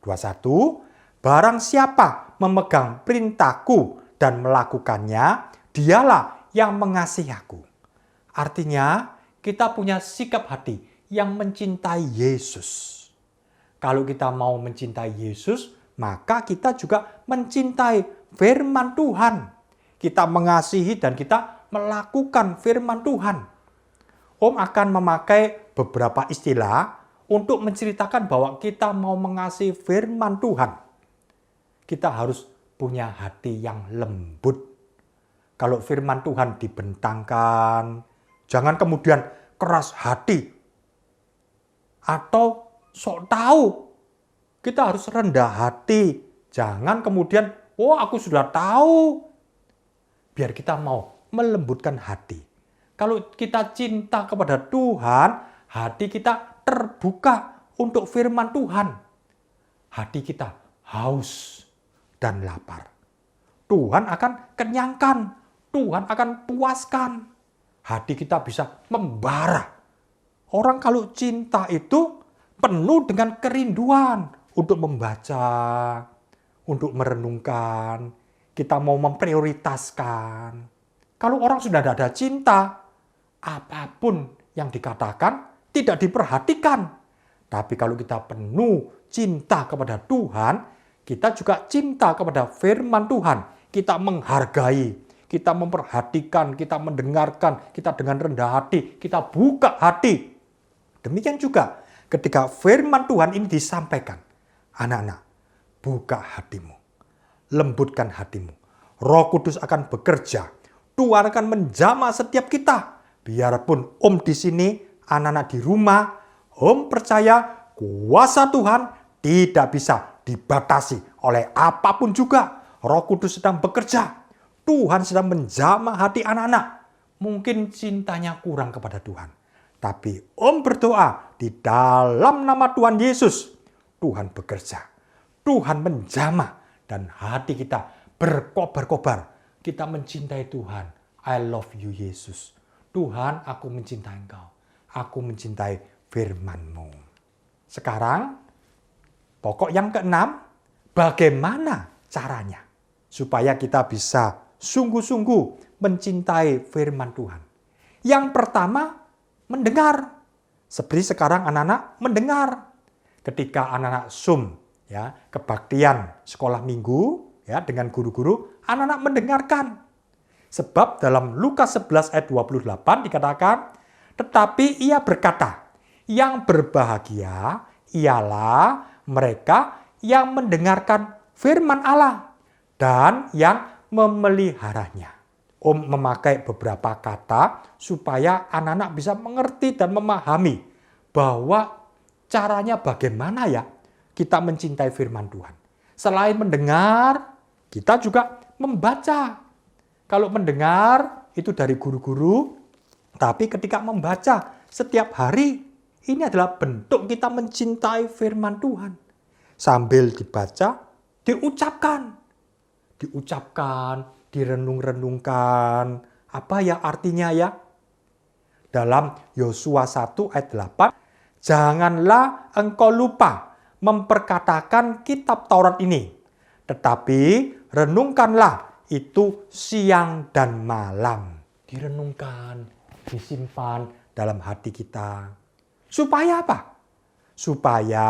21. Barang siapa memegang perintahku dan melakukannya, dialah yang mengasihi aku. Artinya, kita punya sikap hati yang mencintai Yesus. Kalau kita mau mencintai Yesus, maka kita juga mencintai firman Tuhan. Kita mengasihi dan kita melakukan firman Tuhan. Om akan memakai beberapa istilah untuk menceritakan bahwa kita mau mengasihi firman Tuhan. Kita harus punya hati yang lembut. Kalau firman Tuhan dibentangkan, jangan kemudian keras hati. Atau sok tahu. Kita harus rendah hati. Jangan kemudian, oh aku sudah tahu. Biar kita mau melembutkan hati. Kalau kita cinta kepada Tuhan, hati kita terbuka untuk firman Tuhan. Hati kita haus dan lapar. Tuhan akan kenyangkan. Tuhan akan puaskan. Hati kita bisa membara. Orang kalau cinta itu penuh dengan kerinduan untuk membaca, untuk merenungkan. Kita mau memprioritaskan. Kalau orang sudah tidak ada cinta, apapun yang dikatakan tidak diperhatikan. Tapi kalau kita penuh cinta kepada Tuhan, kita juga cinta kepada firman Tuhan. Kita menghargai, kita memperhatikan, kita mendengarkan, kita dengan rendah hati, kita buka hati. Demikian juga ketika firman Tuhan ini disampaikan. Anak-anak, buka hatimu. Lembutkan hatimu. Roh Kudus akan bekerja. Tuhan akan menjamah setiap kita. Biarpun Om di sini, anak-anak di rumah, Om percaya kuasa Tuhan tidak bisa dibatasi oleh apapun juga. Roh Kudus sedang bekerja. Tuhan sedang menjamah hati anak-anak. Mungkin cintanya kurang kepada Tuhan. Tapi Om berdoa di dalam nama Tuhan Yesus. Tuhan bekerja. Tuhan menjamah dan hati kita berkobar-kobar. kita mencintai Tuhan. I love you Yesus. Tuhan, aku mencintai Engkau. Aku mencintai firman-Mu. Sekarang, pokok yang keenam, bagaimana caranya supaya kita bisa sungguh-sungguh mencintai firman Tuhan. Yang pertama, mendengar. Seperti sekarang anak-anak mendengar. Ketika anak-anak Zoom, ya, kebaktian sekolah minggu, ya, dengan guru-guru, anak-anak mendengarkan. Sebab dalam Lukas 11 ayat 28 dikatakan, tetapi ia berkata, yang berbahagia ialah mereka yang mendengarkan firman Allah dan yang memeliharanya. Om memakai beberapa kata supaya anak-anak bisa mengerti dan memahami bahwa caranya bagaimana ya kita mencintai firman Tuhan. Selain mendengar, kita juga membaca. Kalau mendengar itu dari guru-guru, tapi ketika membaca setiap hari, ini adalah bentuk kita mencintai firman Tuhan. Sambil dibaca, diucapkan. Direnung-renungkan. Apa ya artinya ya? Dalam Yosua 1 ayat 8, janganlah engkau lupa memperkatakan kitab Taurat ini, tetapi renungkanlah itu siang dan malam. Direnungkan, disimpan dalam hati kita. Supaya apa? Supaya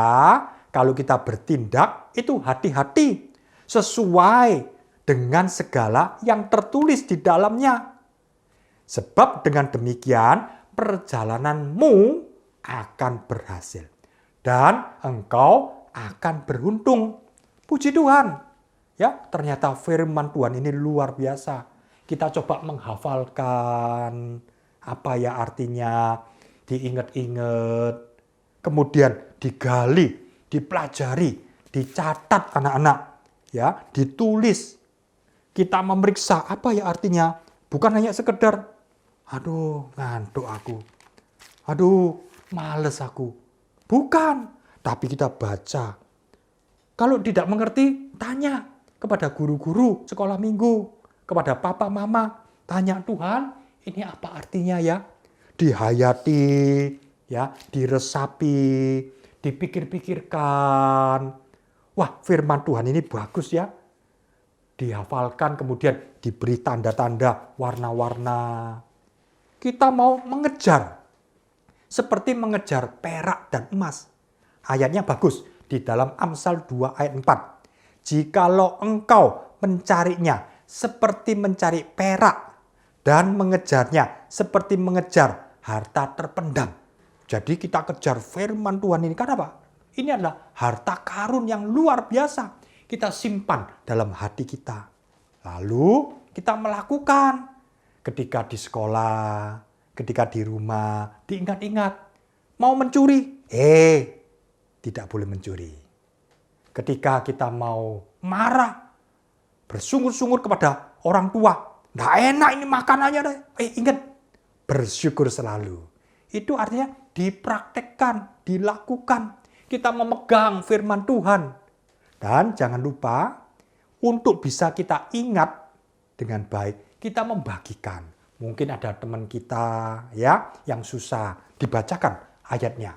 kalau kita bertindak itu hati-hati sesuai dengan segala yang tertulis di dalamnya. Sebab dengan demikian perjalananmu akan berhasil dan engkau akan beruntung. Puji Tuhan. Ya, ternyata firman Tuhan ini luar biasa. Kita coba menghafalkan apa ya artinya, diingat-ingat, kemudian digali, dipelajari, dicatat anak-anak, ya, ditulis. Kita memeriksa apa ya artinya, bukan hanya sekedar, aduh ngantuk aku, aduh males aku. Bukan, tapi kita baca. Kalau tidak mengerti, tanya kepada guru-guru sekolah minggu, kepada papa mama, tanya Tuhan, ini apa artinya ya? Dihayati, ya, diresapi, dipikir-pikirkan. Wah, firman Tuhan ini bagus ya. Dihafalkan, kemudian diberi tanda-tanda warna-warna. Kita mau mengejar, seperti mengejar perak dan emas. Ayatnya bagus, di dalam Amsal 2 ayat 4. Jikalau engkau mencarinya seperti mencari perak dan mengejarnya seperti mengejar harta terpendam. Jadi kita kejar firman Tuhan ini. Karena apa? Ini adalah harta karun yang luar biasa. Kita simpan dalam hati kita. Lalu kita melakukan. Ketika di sekolah, ketika di rumah, diingat-ingat. Mau mencuri? Tidak boleh mencuri. Ketika kita mau marah, bersungur-sungur kepada orang tua, nggak enak ini makanannya deh. Ingat, bersyukur selalu. Itu artinya dipraktekkan, dilakukan. Kita memegang firman Tuhan. Dan jangan lupa, untuk bisa kita ingat dengan baik, kita membagikan. Mungkin ada teman kita ya yang susah, dibacakan ayatnya.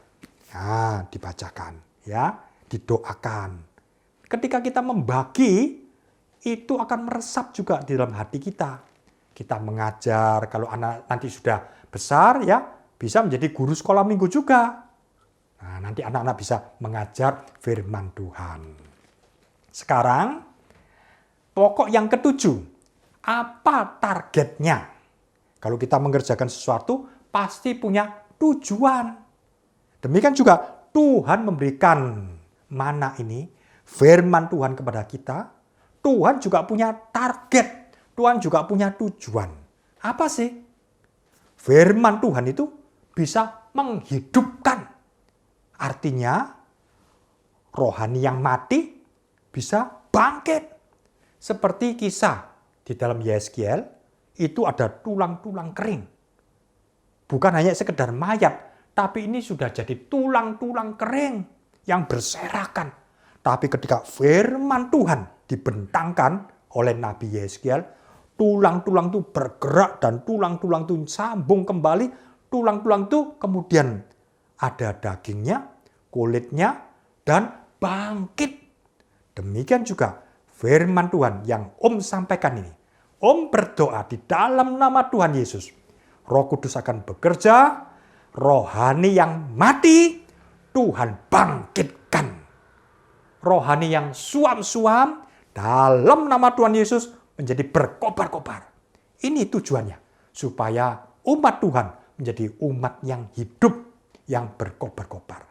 Nah, dibacakan ya, didoakan. Ketika kita membagi, itu akan meresap juga di dalam hati kita. Kita mengajar, kalau anak nanti sudah besar ya, bisa menjadi guru sekolah minggu juga. Nah, nanti anak-anak bisa mengajar firman Tuhan. Sekarang, pokok yang ketujuh, apa targetnya? Kalau kita mengerjakan sesuatu, pasti punya tujuan. Demikian juga Tuhan memberikan mana ini, firman Tuhan kepada kita. Tuhan juga punya target. Tuhan juga punya tujuan. Apa sih? Firman Tuhan itu bisa menghidupkan. Artinya, rohani yang mati bisa bangkit. Seperti kisah di dalam Yeskiel, itu ada tulang-tulang kering. Bukan hanya sekedar mayat, tapi ini sudah jadi tulang-tulang kering yang berserakan. Tapi ketika firman Tuhan dibentangkan oleh Nabi Yeskiel, tulang-tulang itu bergerak dan tulang-tulang itu sambung kembali. Tulang-tulang itu kemudian ada dagingnya, kulitnya, dan bangkit. Demikian juga firman Tuhan yang Om sampaikan ini. Om berdoa di dalam nama Tuhan Yesus. Roh Kudus akan bekerja, rohani yang mati, Tuhan bangkitkan. Rohani yang suam-suam dalam nama Tuhan Yesus menjadi berkobar-kobar. Ini tujuannya, supaya umat Tuhan menjadi umat yang hidup, yang berkobar-kobar.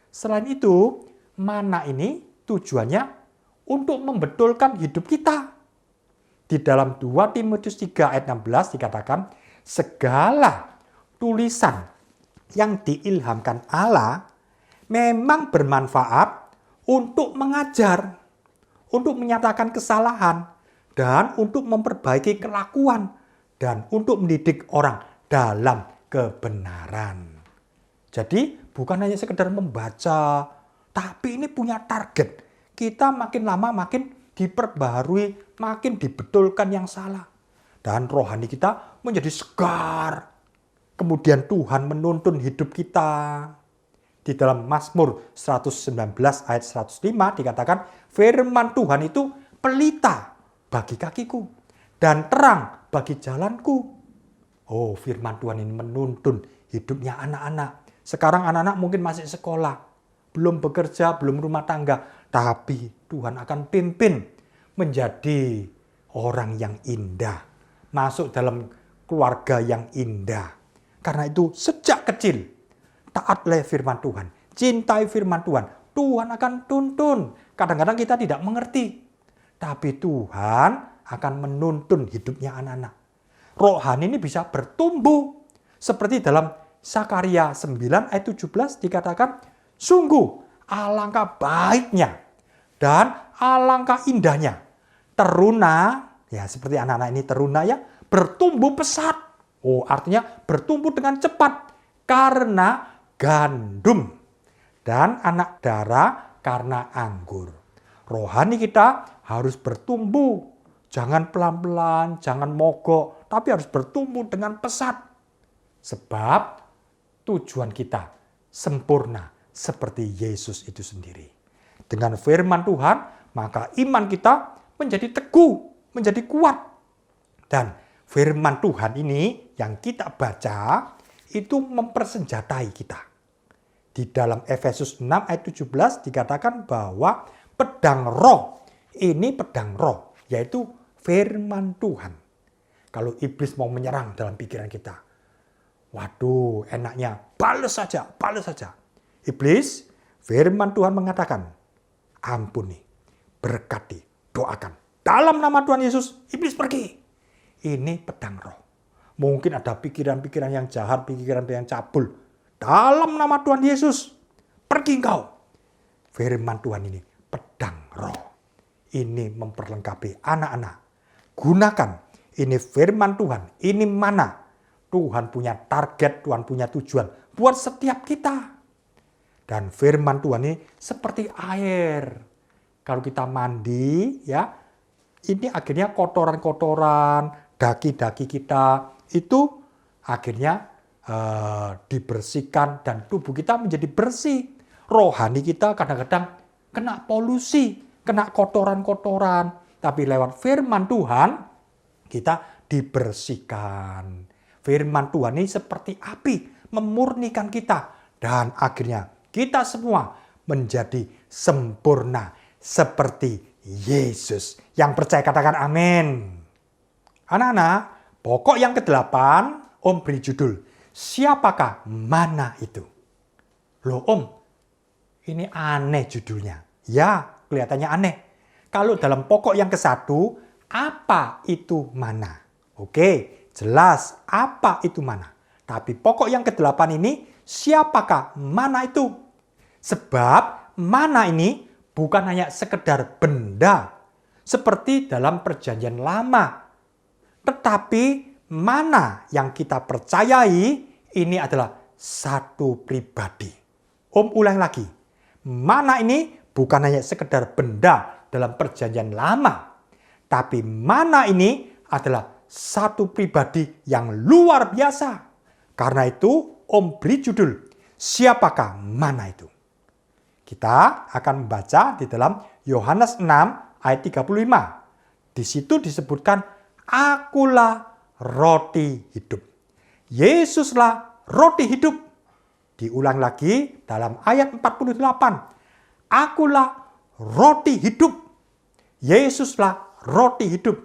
Selain itu, mana ini tujuannya untuk membetulkan hidup kita. Di dalam 2 Timotius 3 ayat 16 dikatakan, segala tulisan yang diilhamkan Allah memang bermanfaat untuk mengajar, untuk menyatakan kesalahan, dan untuk memperbaiki kelakuan, dan untuk mendidik orang dalam kebenaran. Jadi bukan hanya sekedar membaca, tapi ini punya target. Kita makin lama makin diperbaharui, makin dibetulkan yang salah. Dan rohani kita menjadi segar. Kemudian Tuhan menuntun hidup kita. Di dalam Mazmur 119 ayat 105 dikatakan, firman Tuhan itu pelita bagi kakiku dan terang bagi jalanku. Oh, firman Tuhan ini menuntun hidupnya anak-anak. Sekarang anak-anak mungkin masih sekolah, belum bekerja, belum rumah tangga. Tapi Tuhan akan pimpin menjadi orang yang indah. Masuk dalam keluarga yang indah. Karena itu sejak kecil, taatlah firman Tuhan. Cintai firman Tuhan. Tuhan akan tuntun. Kadang-kadang kita tidak mengerti. Tapi Tuhan akan menuntun hidupnya anak-anak. Rohani ini bisa bertumbuh. Seperti dalam Sakaria 9 ayat 17 dikatakan, sungguh alangkah baiknya dan alangkah indahnya teruna, ya seperti anak-anak ini teruna ya, bertumbuh pesat. Oh, artinya bertumbuh dengan cepat karena gandum dan anak dara karena anggur. Rohani kita harus bertumbuh, jangan pelan-pelan, jangan mogok, tapi harus bertumbuh dengan pesat. Sebab tujuan kita sempurna seperti Yesus itu sendiri. Dengan firman Tuhan, maka iman kita menjadi teguh, menjadi kuat. Dan firman Tuhan ini yang kita baca itu mempersenjatai kita. Di dalam Efesus 6 ayat 17 dikatakan bahwa pedang roh, ini pedang roh, yaitu firman Tuhan. Kalau iblis mau menyerang dalam pikiran kita, waduh enaknya balas saja, balas saja. Iblis, firman Tuhan mengatakan, ampuni, berkati, doakan. Dalam nama Tuhan Yesus, iblis pergi. Ini pedang roh. Mungkin ada pikiran-pikiran yang jahat, pikiran yang cabul. Dalam nama Tuhan Yesus, pergi engkau. Firman Tuhan ini pedang roh. Ini memperlengkapi anak-anak. Gunakan. Ini firman Tuhan. Ini mana? Tuhan punya target, Tuhan punya tujuan buat setiap kita. Dan firman Tuhan ini seperti air. Kalau kita mandi, ya, ini akhirnya kotoran-kotoran, daki-daki kita itu akhirnya dibersihkan dan tubuh kita menjadi bersih. Rohani kita kadang-kadang kena polusi, kena kotoran-kotoran. Tapi lewat firman Tuhan, kita dibersihkan. Firman Tuhan ini seperti api, memurnikan kita. Dan akhirnya kita semua menjadi sempurna seperti Yesus. Yang percaya katakan amin. Anak-anak, pokok yang ke-8, Om beri judul, siapakah mana itu? Loh Om, ini aneh judulnya. Ya, kelihatannya aneh. Kalau dalam pokok yang ke-1, apa itu mana? Oke, jelas apa itu mana. Tapi pokok yang ke-8 ini, siapakah mana itu? Sebab mana ini bukan hanya sekedar benda, seperti dalam perjanjian lama. Tetapi mana yang kita percayai ini adalah satu pribadi. Om ulang lagi. Mana ini bukan hanya sekedar benda dalam perjanjian lama. Tapi mana ini adalah satu pribadi yang luar biasa. Karena itu Om beri judul, siapakah mana itu? Kita akan membaca di dalam Yohanes 6 ayat 35. Di situ disebutkan, akulah roti hidup. Yesuslah roti hidup. Diulang lagi dalam ayat 48. Akulah roti hidup. Yesuslah roti hidup.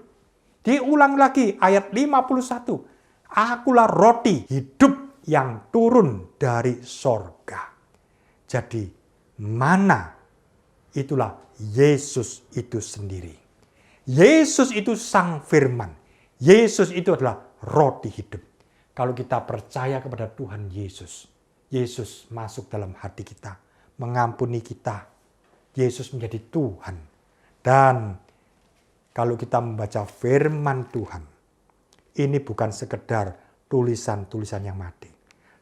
Diulang lagi ayat 51. Akulah roti hidup yang turun dari sorga. Jadi mana? Itulah Yesus itu sendiri. Yesus itu sang firman. Yesus itu adalah roti hidup. Kalau kita percaya kepada Tuhan Yesus, Yesus masuk dalam hati kita, mengampuni kita. Yesus menjadi Tuhan. Dan kalau kita membaca firman Tuhan, ini bukan sekedar tulisan-tulisan yang mati.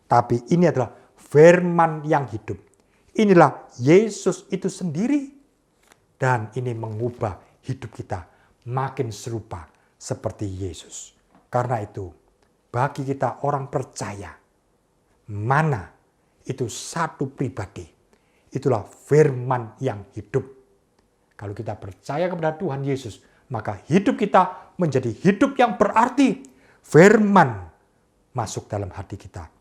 Tapi ini adalah firman yang hidup. Inilah Yesus itu sendiri. Dan ini mengubah hidup kita makin serupa seperti Yesus. Karena itu, bagi kita orang percaya, mana itu satu pribadi. Itulah firman yang hidup. Kalau kita percaya kepada Tuhan Yesus, maka hidup kita menjadi hidup yang berarti. Firman masuk dalam hati kita.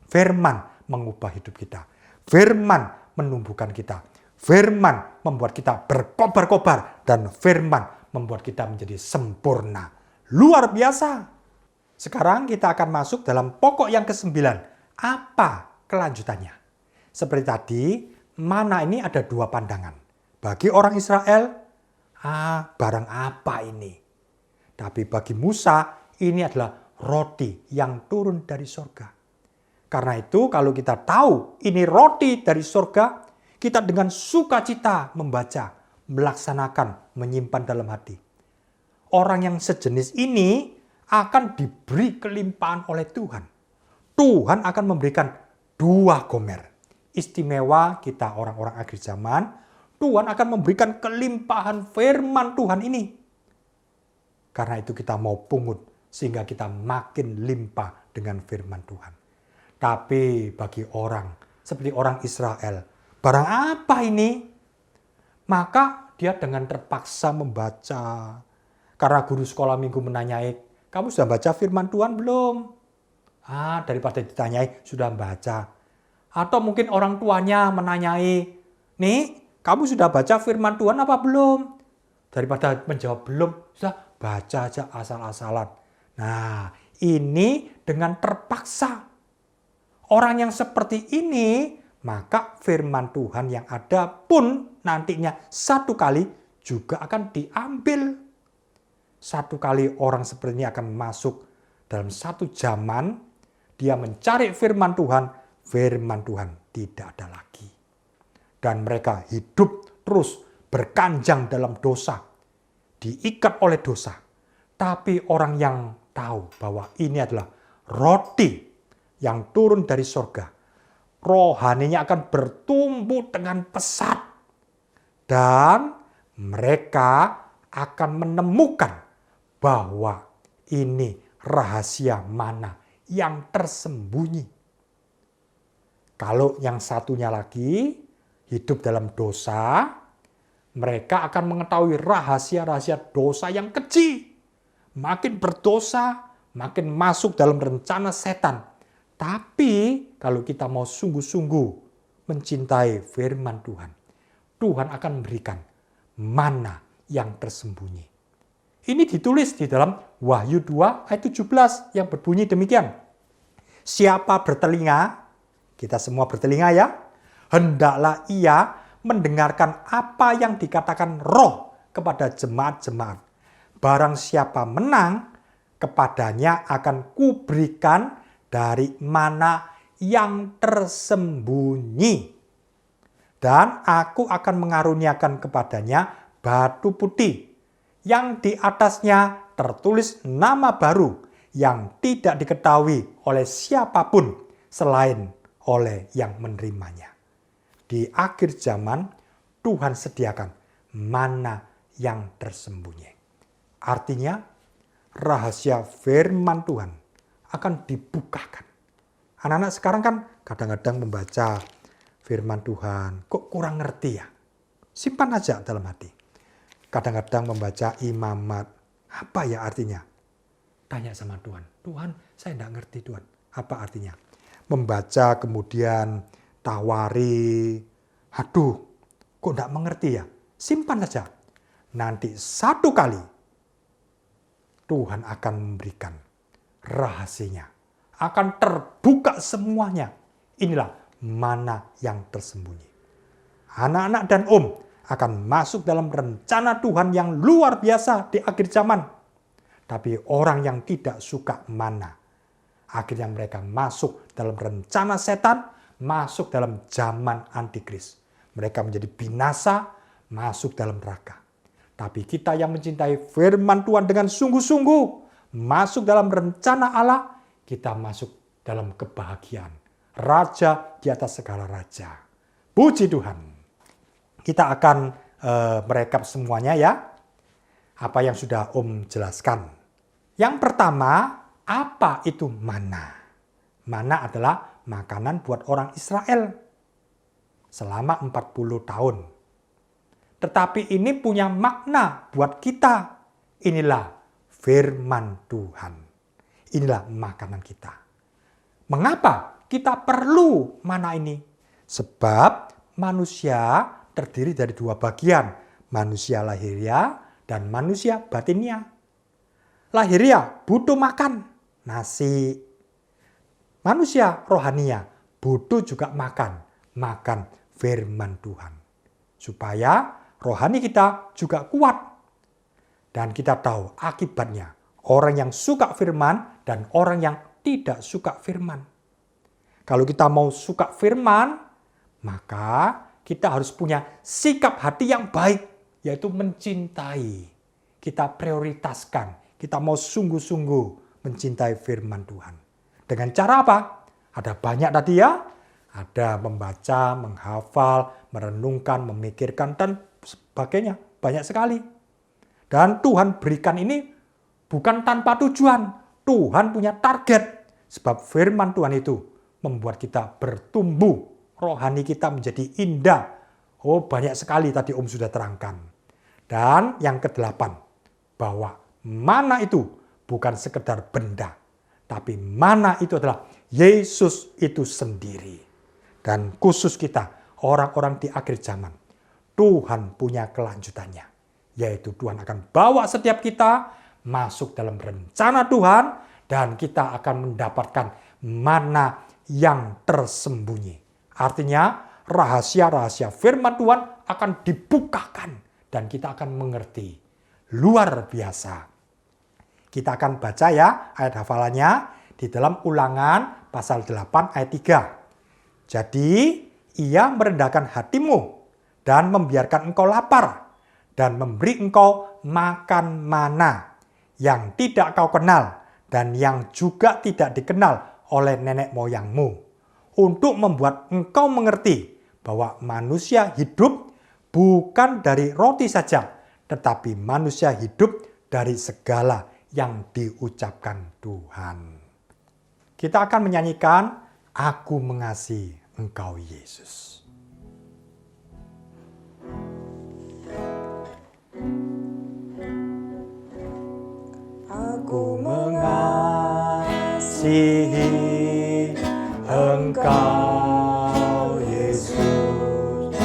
Firman mengubah hidup kita. Firman menumbuhkan kita. Firman membuat kita berkobar-kobar. Dan firman membuat kita menjadi sempurna. Luar biasa. Sekarang kita akan masuk dalam pokok yang ke-9. Apa kelanjutannya? Seperti tadi, mana ini ada dua pandangan. Bagi orang Israel, barang apa ini? Tapi bagi Musa, ini adalah roti yang turun dari sorga. Karena itu kalau kita tahu ini roti dari sorga, kita dengan sukacita membaca, melaksanakan, menyimpan dalam hati. Orang yang sejenis ini akan diberi kelimpahan oleh Tuhan. Tuhan akan memberikan 2 gomer. Istimewa kita orang-orang akhir zaman, Tuhan akan memberikan kelimpahan firman Tuhan ini. Karena itu kita mau pungut sehingga kita makin limpah dengan firman Tuhan. Tapi bagi orang seperti orang Israel, barang apa ini? Maka dia dengan terpaksa membaca. Karena guru sekolah minggu menanyai, kamu sudah baca firman Tuhan belum? Daripada ditanyai, sudah baca. Atau mungkin orang tuanya menanyai, nih kamu sudah baca firman Tuhan apa belum? Daripada menjawab belum, sudah baca aja asal-asalan. Nah, ini dengan terpaksa. Orang yang seperti ini, maka firman Tuhan yang ada pun nantinya satu kali juga akan diambil. Satu kali orang seperti ini akan masuk dalam satu zaman, dia mencari firman Tuhan tidak ada lagi. Dan mereka hidup terus berkanjang dalam dosa, diikat oleh dosa. Tapi orang yang tahu bahwa ini adalah roti yang turun dari sorga, rohaninya akan bertumbuh dengan pesat. Dan mereka akan menemukan bahwa ini rahasia mana yang tersembunyi. Kalau yang satunya lagi hidup dalam dosa, mereka akan mengetahui rahasia-rahasia dosa yang keji. Makin berdosa, makin masuk dalam rencana setan. Tapi kalau kita mau sungguh-sungguh mencintai firman Tuhan, Tuhan akan memberikan mana yang tersembunyi. Ini ditulis di dalam Wahyu 2 ayat 17 yang berbunyi demikian. Siapa bertelinga, kita semua bertelinga ya, hendaklah ia mendengarkan apa yang dikatakan Roh kepada jemaat-jemaat. Barang siapa menang, kepadanya akan kuberikan dari mana yang tersembunyi. Dan aku akan mengaruniakan kepadanya batu putih, yang di atasnya tertulis nama baru, yang tidak diketahui oleh siapapun selain oleh yang menerimanya. Di akhir zaman, Tuhan sediakan mana yang tersembunyi. Artinya, rahasia firman Tuhan akan dibukakan. Anak-anak sekarang kan kadang-kadang membaca firman Tuhan, kok kurang ngerti ya? Simpan aja dalam hati. Kadang-kadang membaca imamat, apa ya artinya? Tanya sama Tuhan, Tuhan saya tidak ngerti Tuhan, apa artinya? Membaca kemudian tawari, aduh kok tidak mengerti ya? Simpan saja. Nanti satu kali Tuhan akan memberikan rahasianya. Akan terbuka semuanya. Inilah mana yang tersembunyi. Anak-anak dan Om akan masuk dalam rencana Tuhan yang luar biasa di akhir zaman. Tapi orang yang tidak suka mana, akhirnya mereka masuk dalam rencana setan, masuk dalam zaman antikris. Mereka menjadi binasa, masuk dalam neraka. Tapi kita yang mencintai firman Tuhan dengan sungguh-sungguh, masuk dalam rencana Allah, kita masuk dalam kebahagiaan. Raja di atas segala raja. Puji Tuhan. Kita akan merekap semuanya ya. Apa yang sudah Om jelaskan. Yang pertama, apa itu mana? Mana adalah makanan buat orang Israel selama 40 tahun. Tetapi ini punya makna buat kita. Inilah firman Tuhan. Inilah makanan kita. Mengapa kita perlu mana ini? Sebab manusia terdiri dari dua bagian. Manusia lahiriah dan manusia batiniah. Lahiriah butuh makan nasi. Manusia rohania butuh juga makan firman Tuhan. Supaya rohani kita juga kuat. Dan kita tahu akibatnya orang yang suka firman dan orang yang tidak suka firman. Kalau kita mau suka firman, maka kita harus punya sikap hati yang baik, yaitu mencintai. Kita prioritaskan. Kita mau sungguh-sungguh mencintai firman Tuhan. Dengan cara apa? Ada banyak tadi ya. Ada membaca, menghafal, merenungkan, memikirkan, dan sebagainya. Banyak sekali. Dan Tuhan berikan ini bukan tanpa tujuan. Tuhan punya target. Sebab firman Tuhan itu membuat kita bertumbuh. Rohani kita menjadi indah. Oh, banyak sekali tadi Om sudah terangkan. Dan yang ke-8, bahwa mana itu bukan sekedar benda, tapi mana itu adalah Yesus itu sendiri. Dan khusus kita, orang-orang di akhir zaman, Tuhan punya kelanjutannya. Yaitu Tuhan akan bawa setiap kita masuk dalam rencana Tuhan, dan kita akan mendapatkan mana yang tersembunyi. Artinya rahasia-rahasia firman Tuhan akan dibukakan dan kita akan mengerti. Luar biasa. Kita akan baca ya ayat hafalannya di dalam Ulangan pasal 8 ayat 3. Jadi ia merendahkan hatimu dan membiarkan engkau lapar dan memberi engkau makan mana yang tidak kau kenal dan yang juga tidak dikenal oleh nenek moyangmu, untuk membuat engkau mengerti bahwa manusia hidup bukan dari roti saja, tetapi manusia hidup dari segala yang diucapkan Tuhan. Kita akan menyanyikan Aku Mengasihi Engkau Yesus. Aku mengasihi Engkau Yesus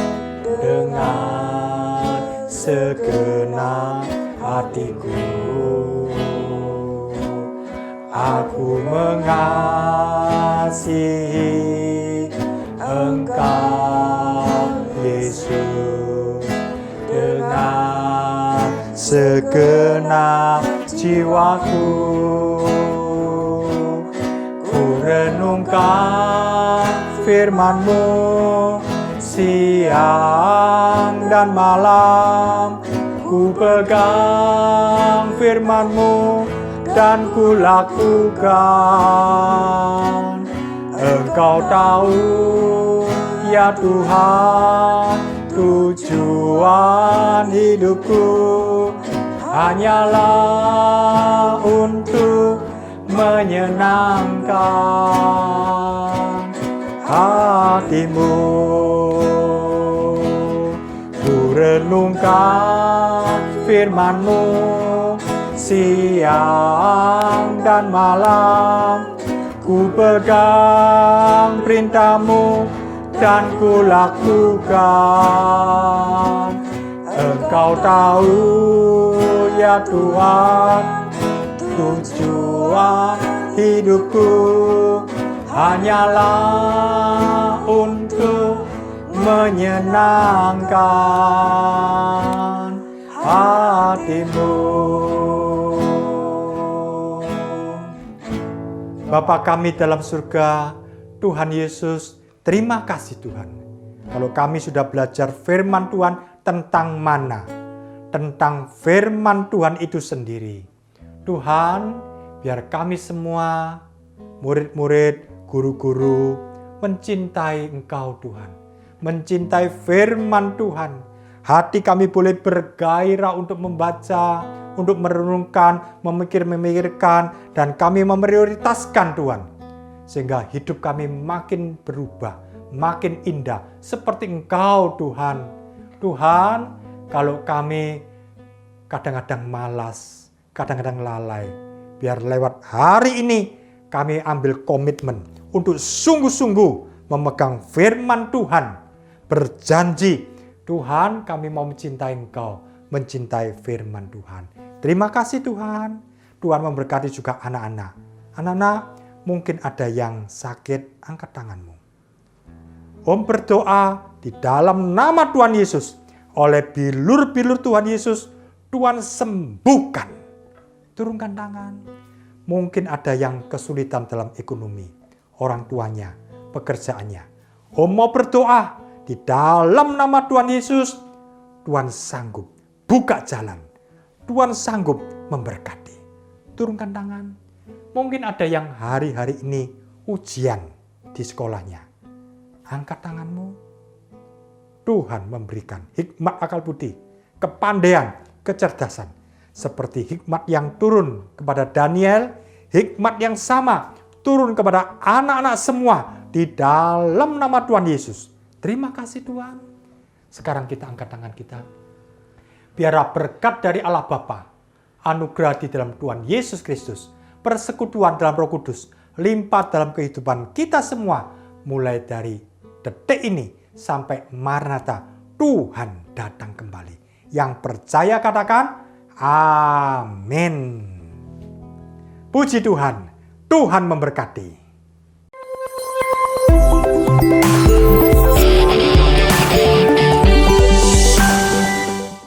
dengan segenap hatiku. Aku mengasihi Engkau Yesus dengan segenap jiwaku. Ku renungkan firman-Mu siang dan malam. Ku pegang firman-Mu dan ku lakukan. Engkau tahu ya Tuhan, tujuan hidupku hanyalah untuk menyenangkan hatimu. Ku renungkan firman-Mu siang dan malam. Ku pegang perintah-Mu dan ku lakukan. Engkau tahu ya Tuhan, tujuan hidupku hanyalah untuk menyenangkan hati-Mu. Bapa kami dalam surga, Tuhan Yesus, terima kasih Tuhan. Kalau kami sudah belajar firman Tuhan tentang mana, tentang firman Tuhan itu sendiri. Tuhan, biar kami semua, murid-murid, guru-guru, mencintai Engkau Tuhan. Mencintai firman Tuhan. Hati kami boleh bergairah untuk membaca, untuk merenungkan, memikirkan, dan kami memprioritaskan Tuhan. Sehingga hidup kami makin berubah, makin indah, seperti Engkau Tuhan. Tuhan, kalau kami kadang-kadang malas, kadang-kadang lalai, biar lewat hari ini kami ambil komitmen untuk sungguh-sungguh memegang firman Tuhan. Berjanji, Tuhan kami mau mencintai Engkau, mencintai firman Tuhan. Terima kasih Tuhan. Tuhan memberkati juga anak-anak. Anak-anak, mungkin ada yang sakit, angkat tanganmu. Om berdoa di dalam nama Tuhan Yesus. Oleh bilur-bilur Tuhan Yesus, Tuhan sembuhkan. Turunkan tangan. Mungkin ada yang kesulitan dalam ekonomi. Orang tuanya, pekerjaannya. Om mau berdoa di dalam nama Tuhan Yesus. Tuhan sanggup buka jalan. Tuhan sanggup memberkati. Turunkan tangan. Mungkin ada yang hari-hari ini ujian di sekolahnya. Angkat tanganmu. Tuhan memberikan hikmat akal budi, kepandaian, kecerdasan. Seperti hikmat yang turun kepada Daniel, hikmat yang sama turun kepada anak-anak semua di dalam nama Tuhan Yesus. Terima kasih Tuhan. Sekarang kita angkat tangan kita. Biarlah berkat dari Allah Bapa, anugerah di dalam Tuhan Yesus Kristus, persekutuan dalam Roh Kudus, limpah dalam kehidupan kita semua, mulai dari detik ini sampai Maranatha, Tuhan datang kembali. Yang percaya katakan, amin. Puji Tuhan, Tuhan memberkati.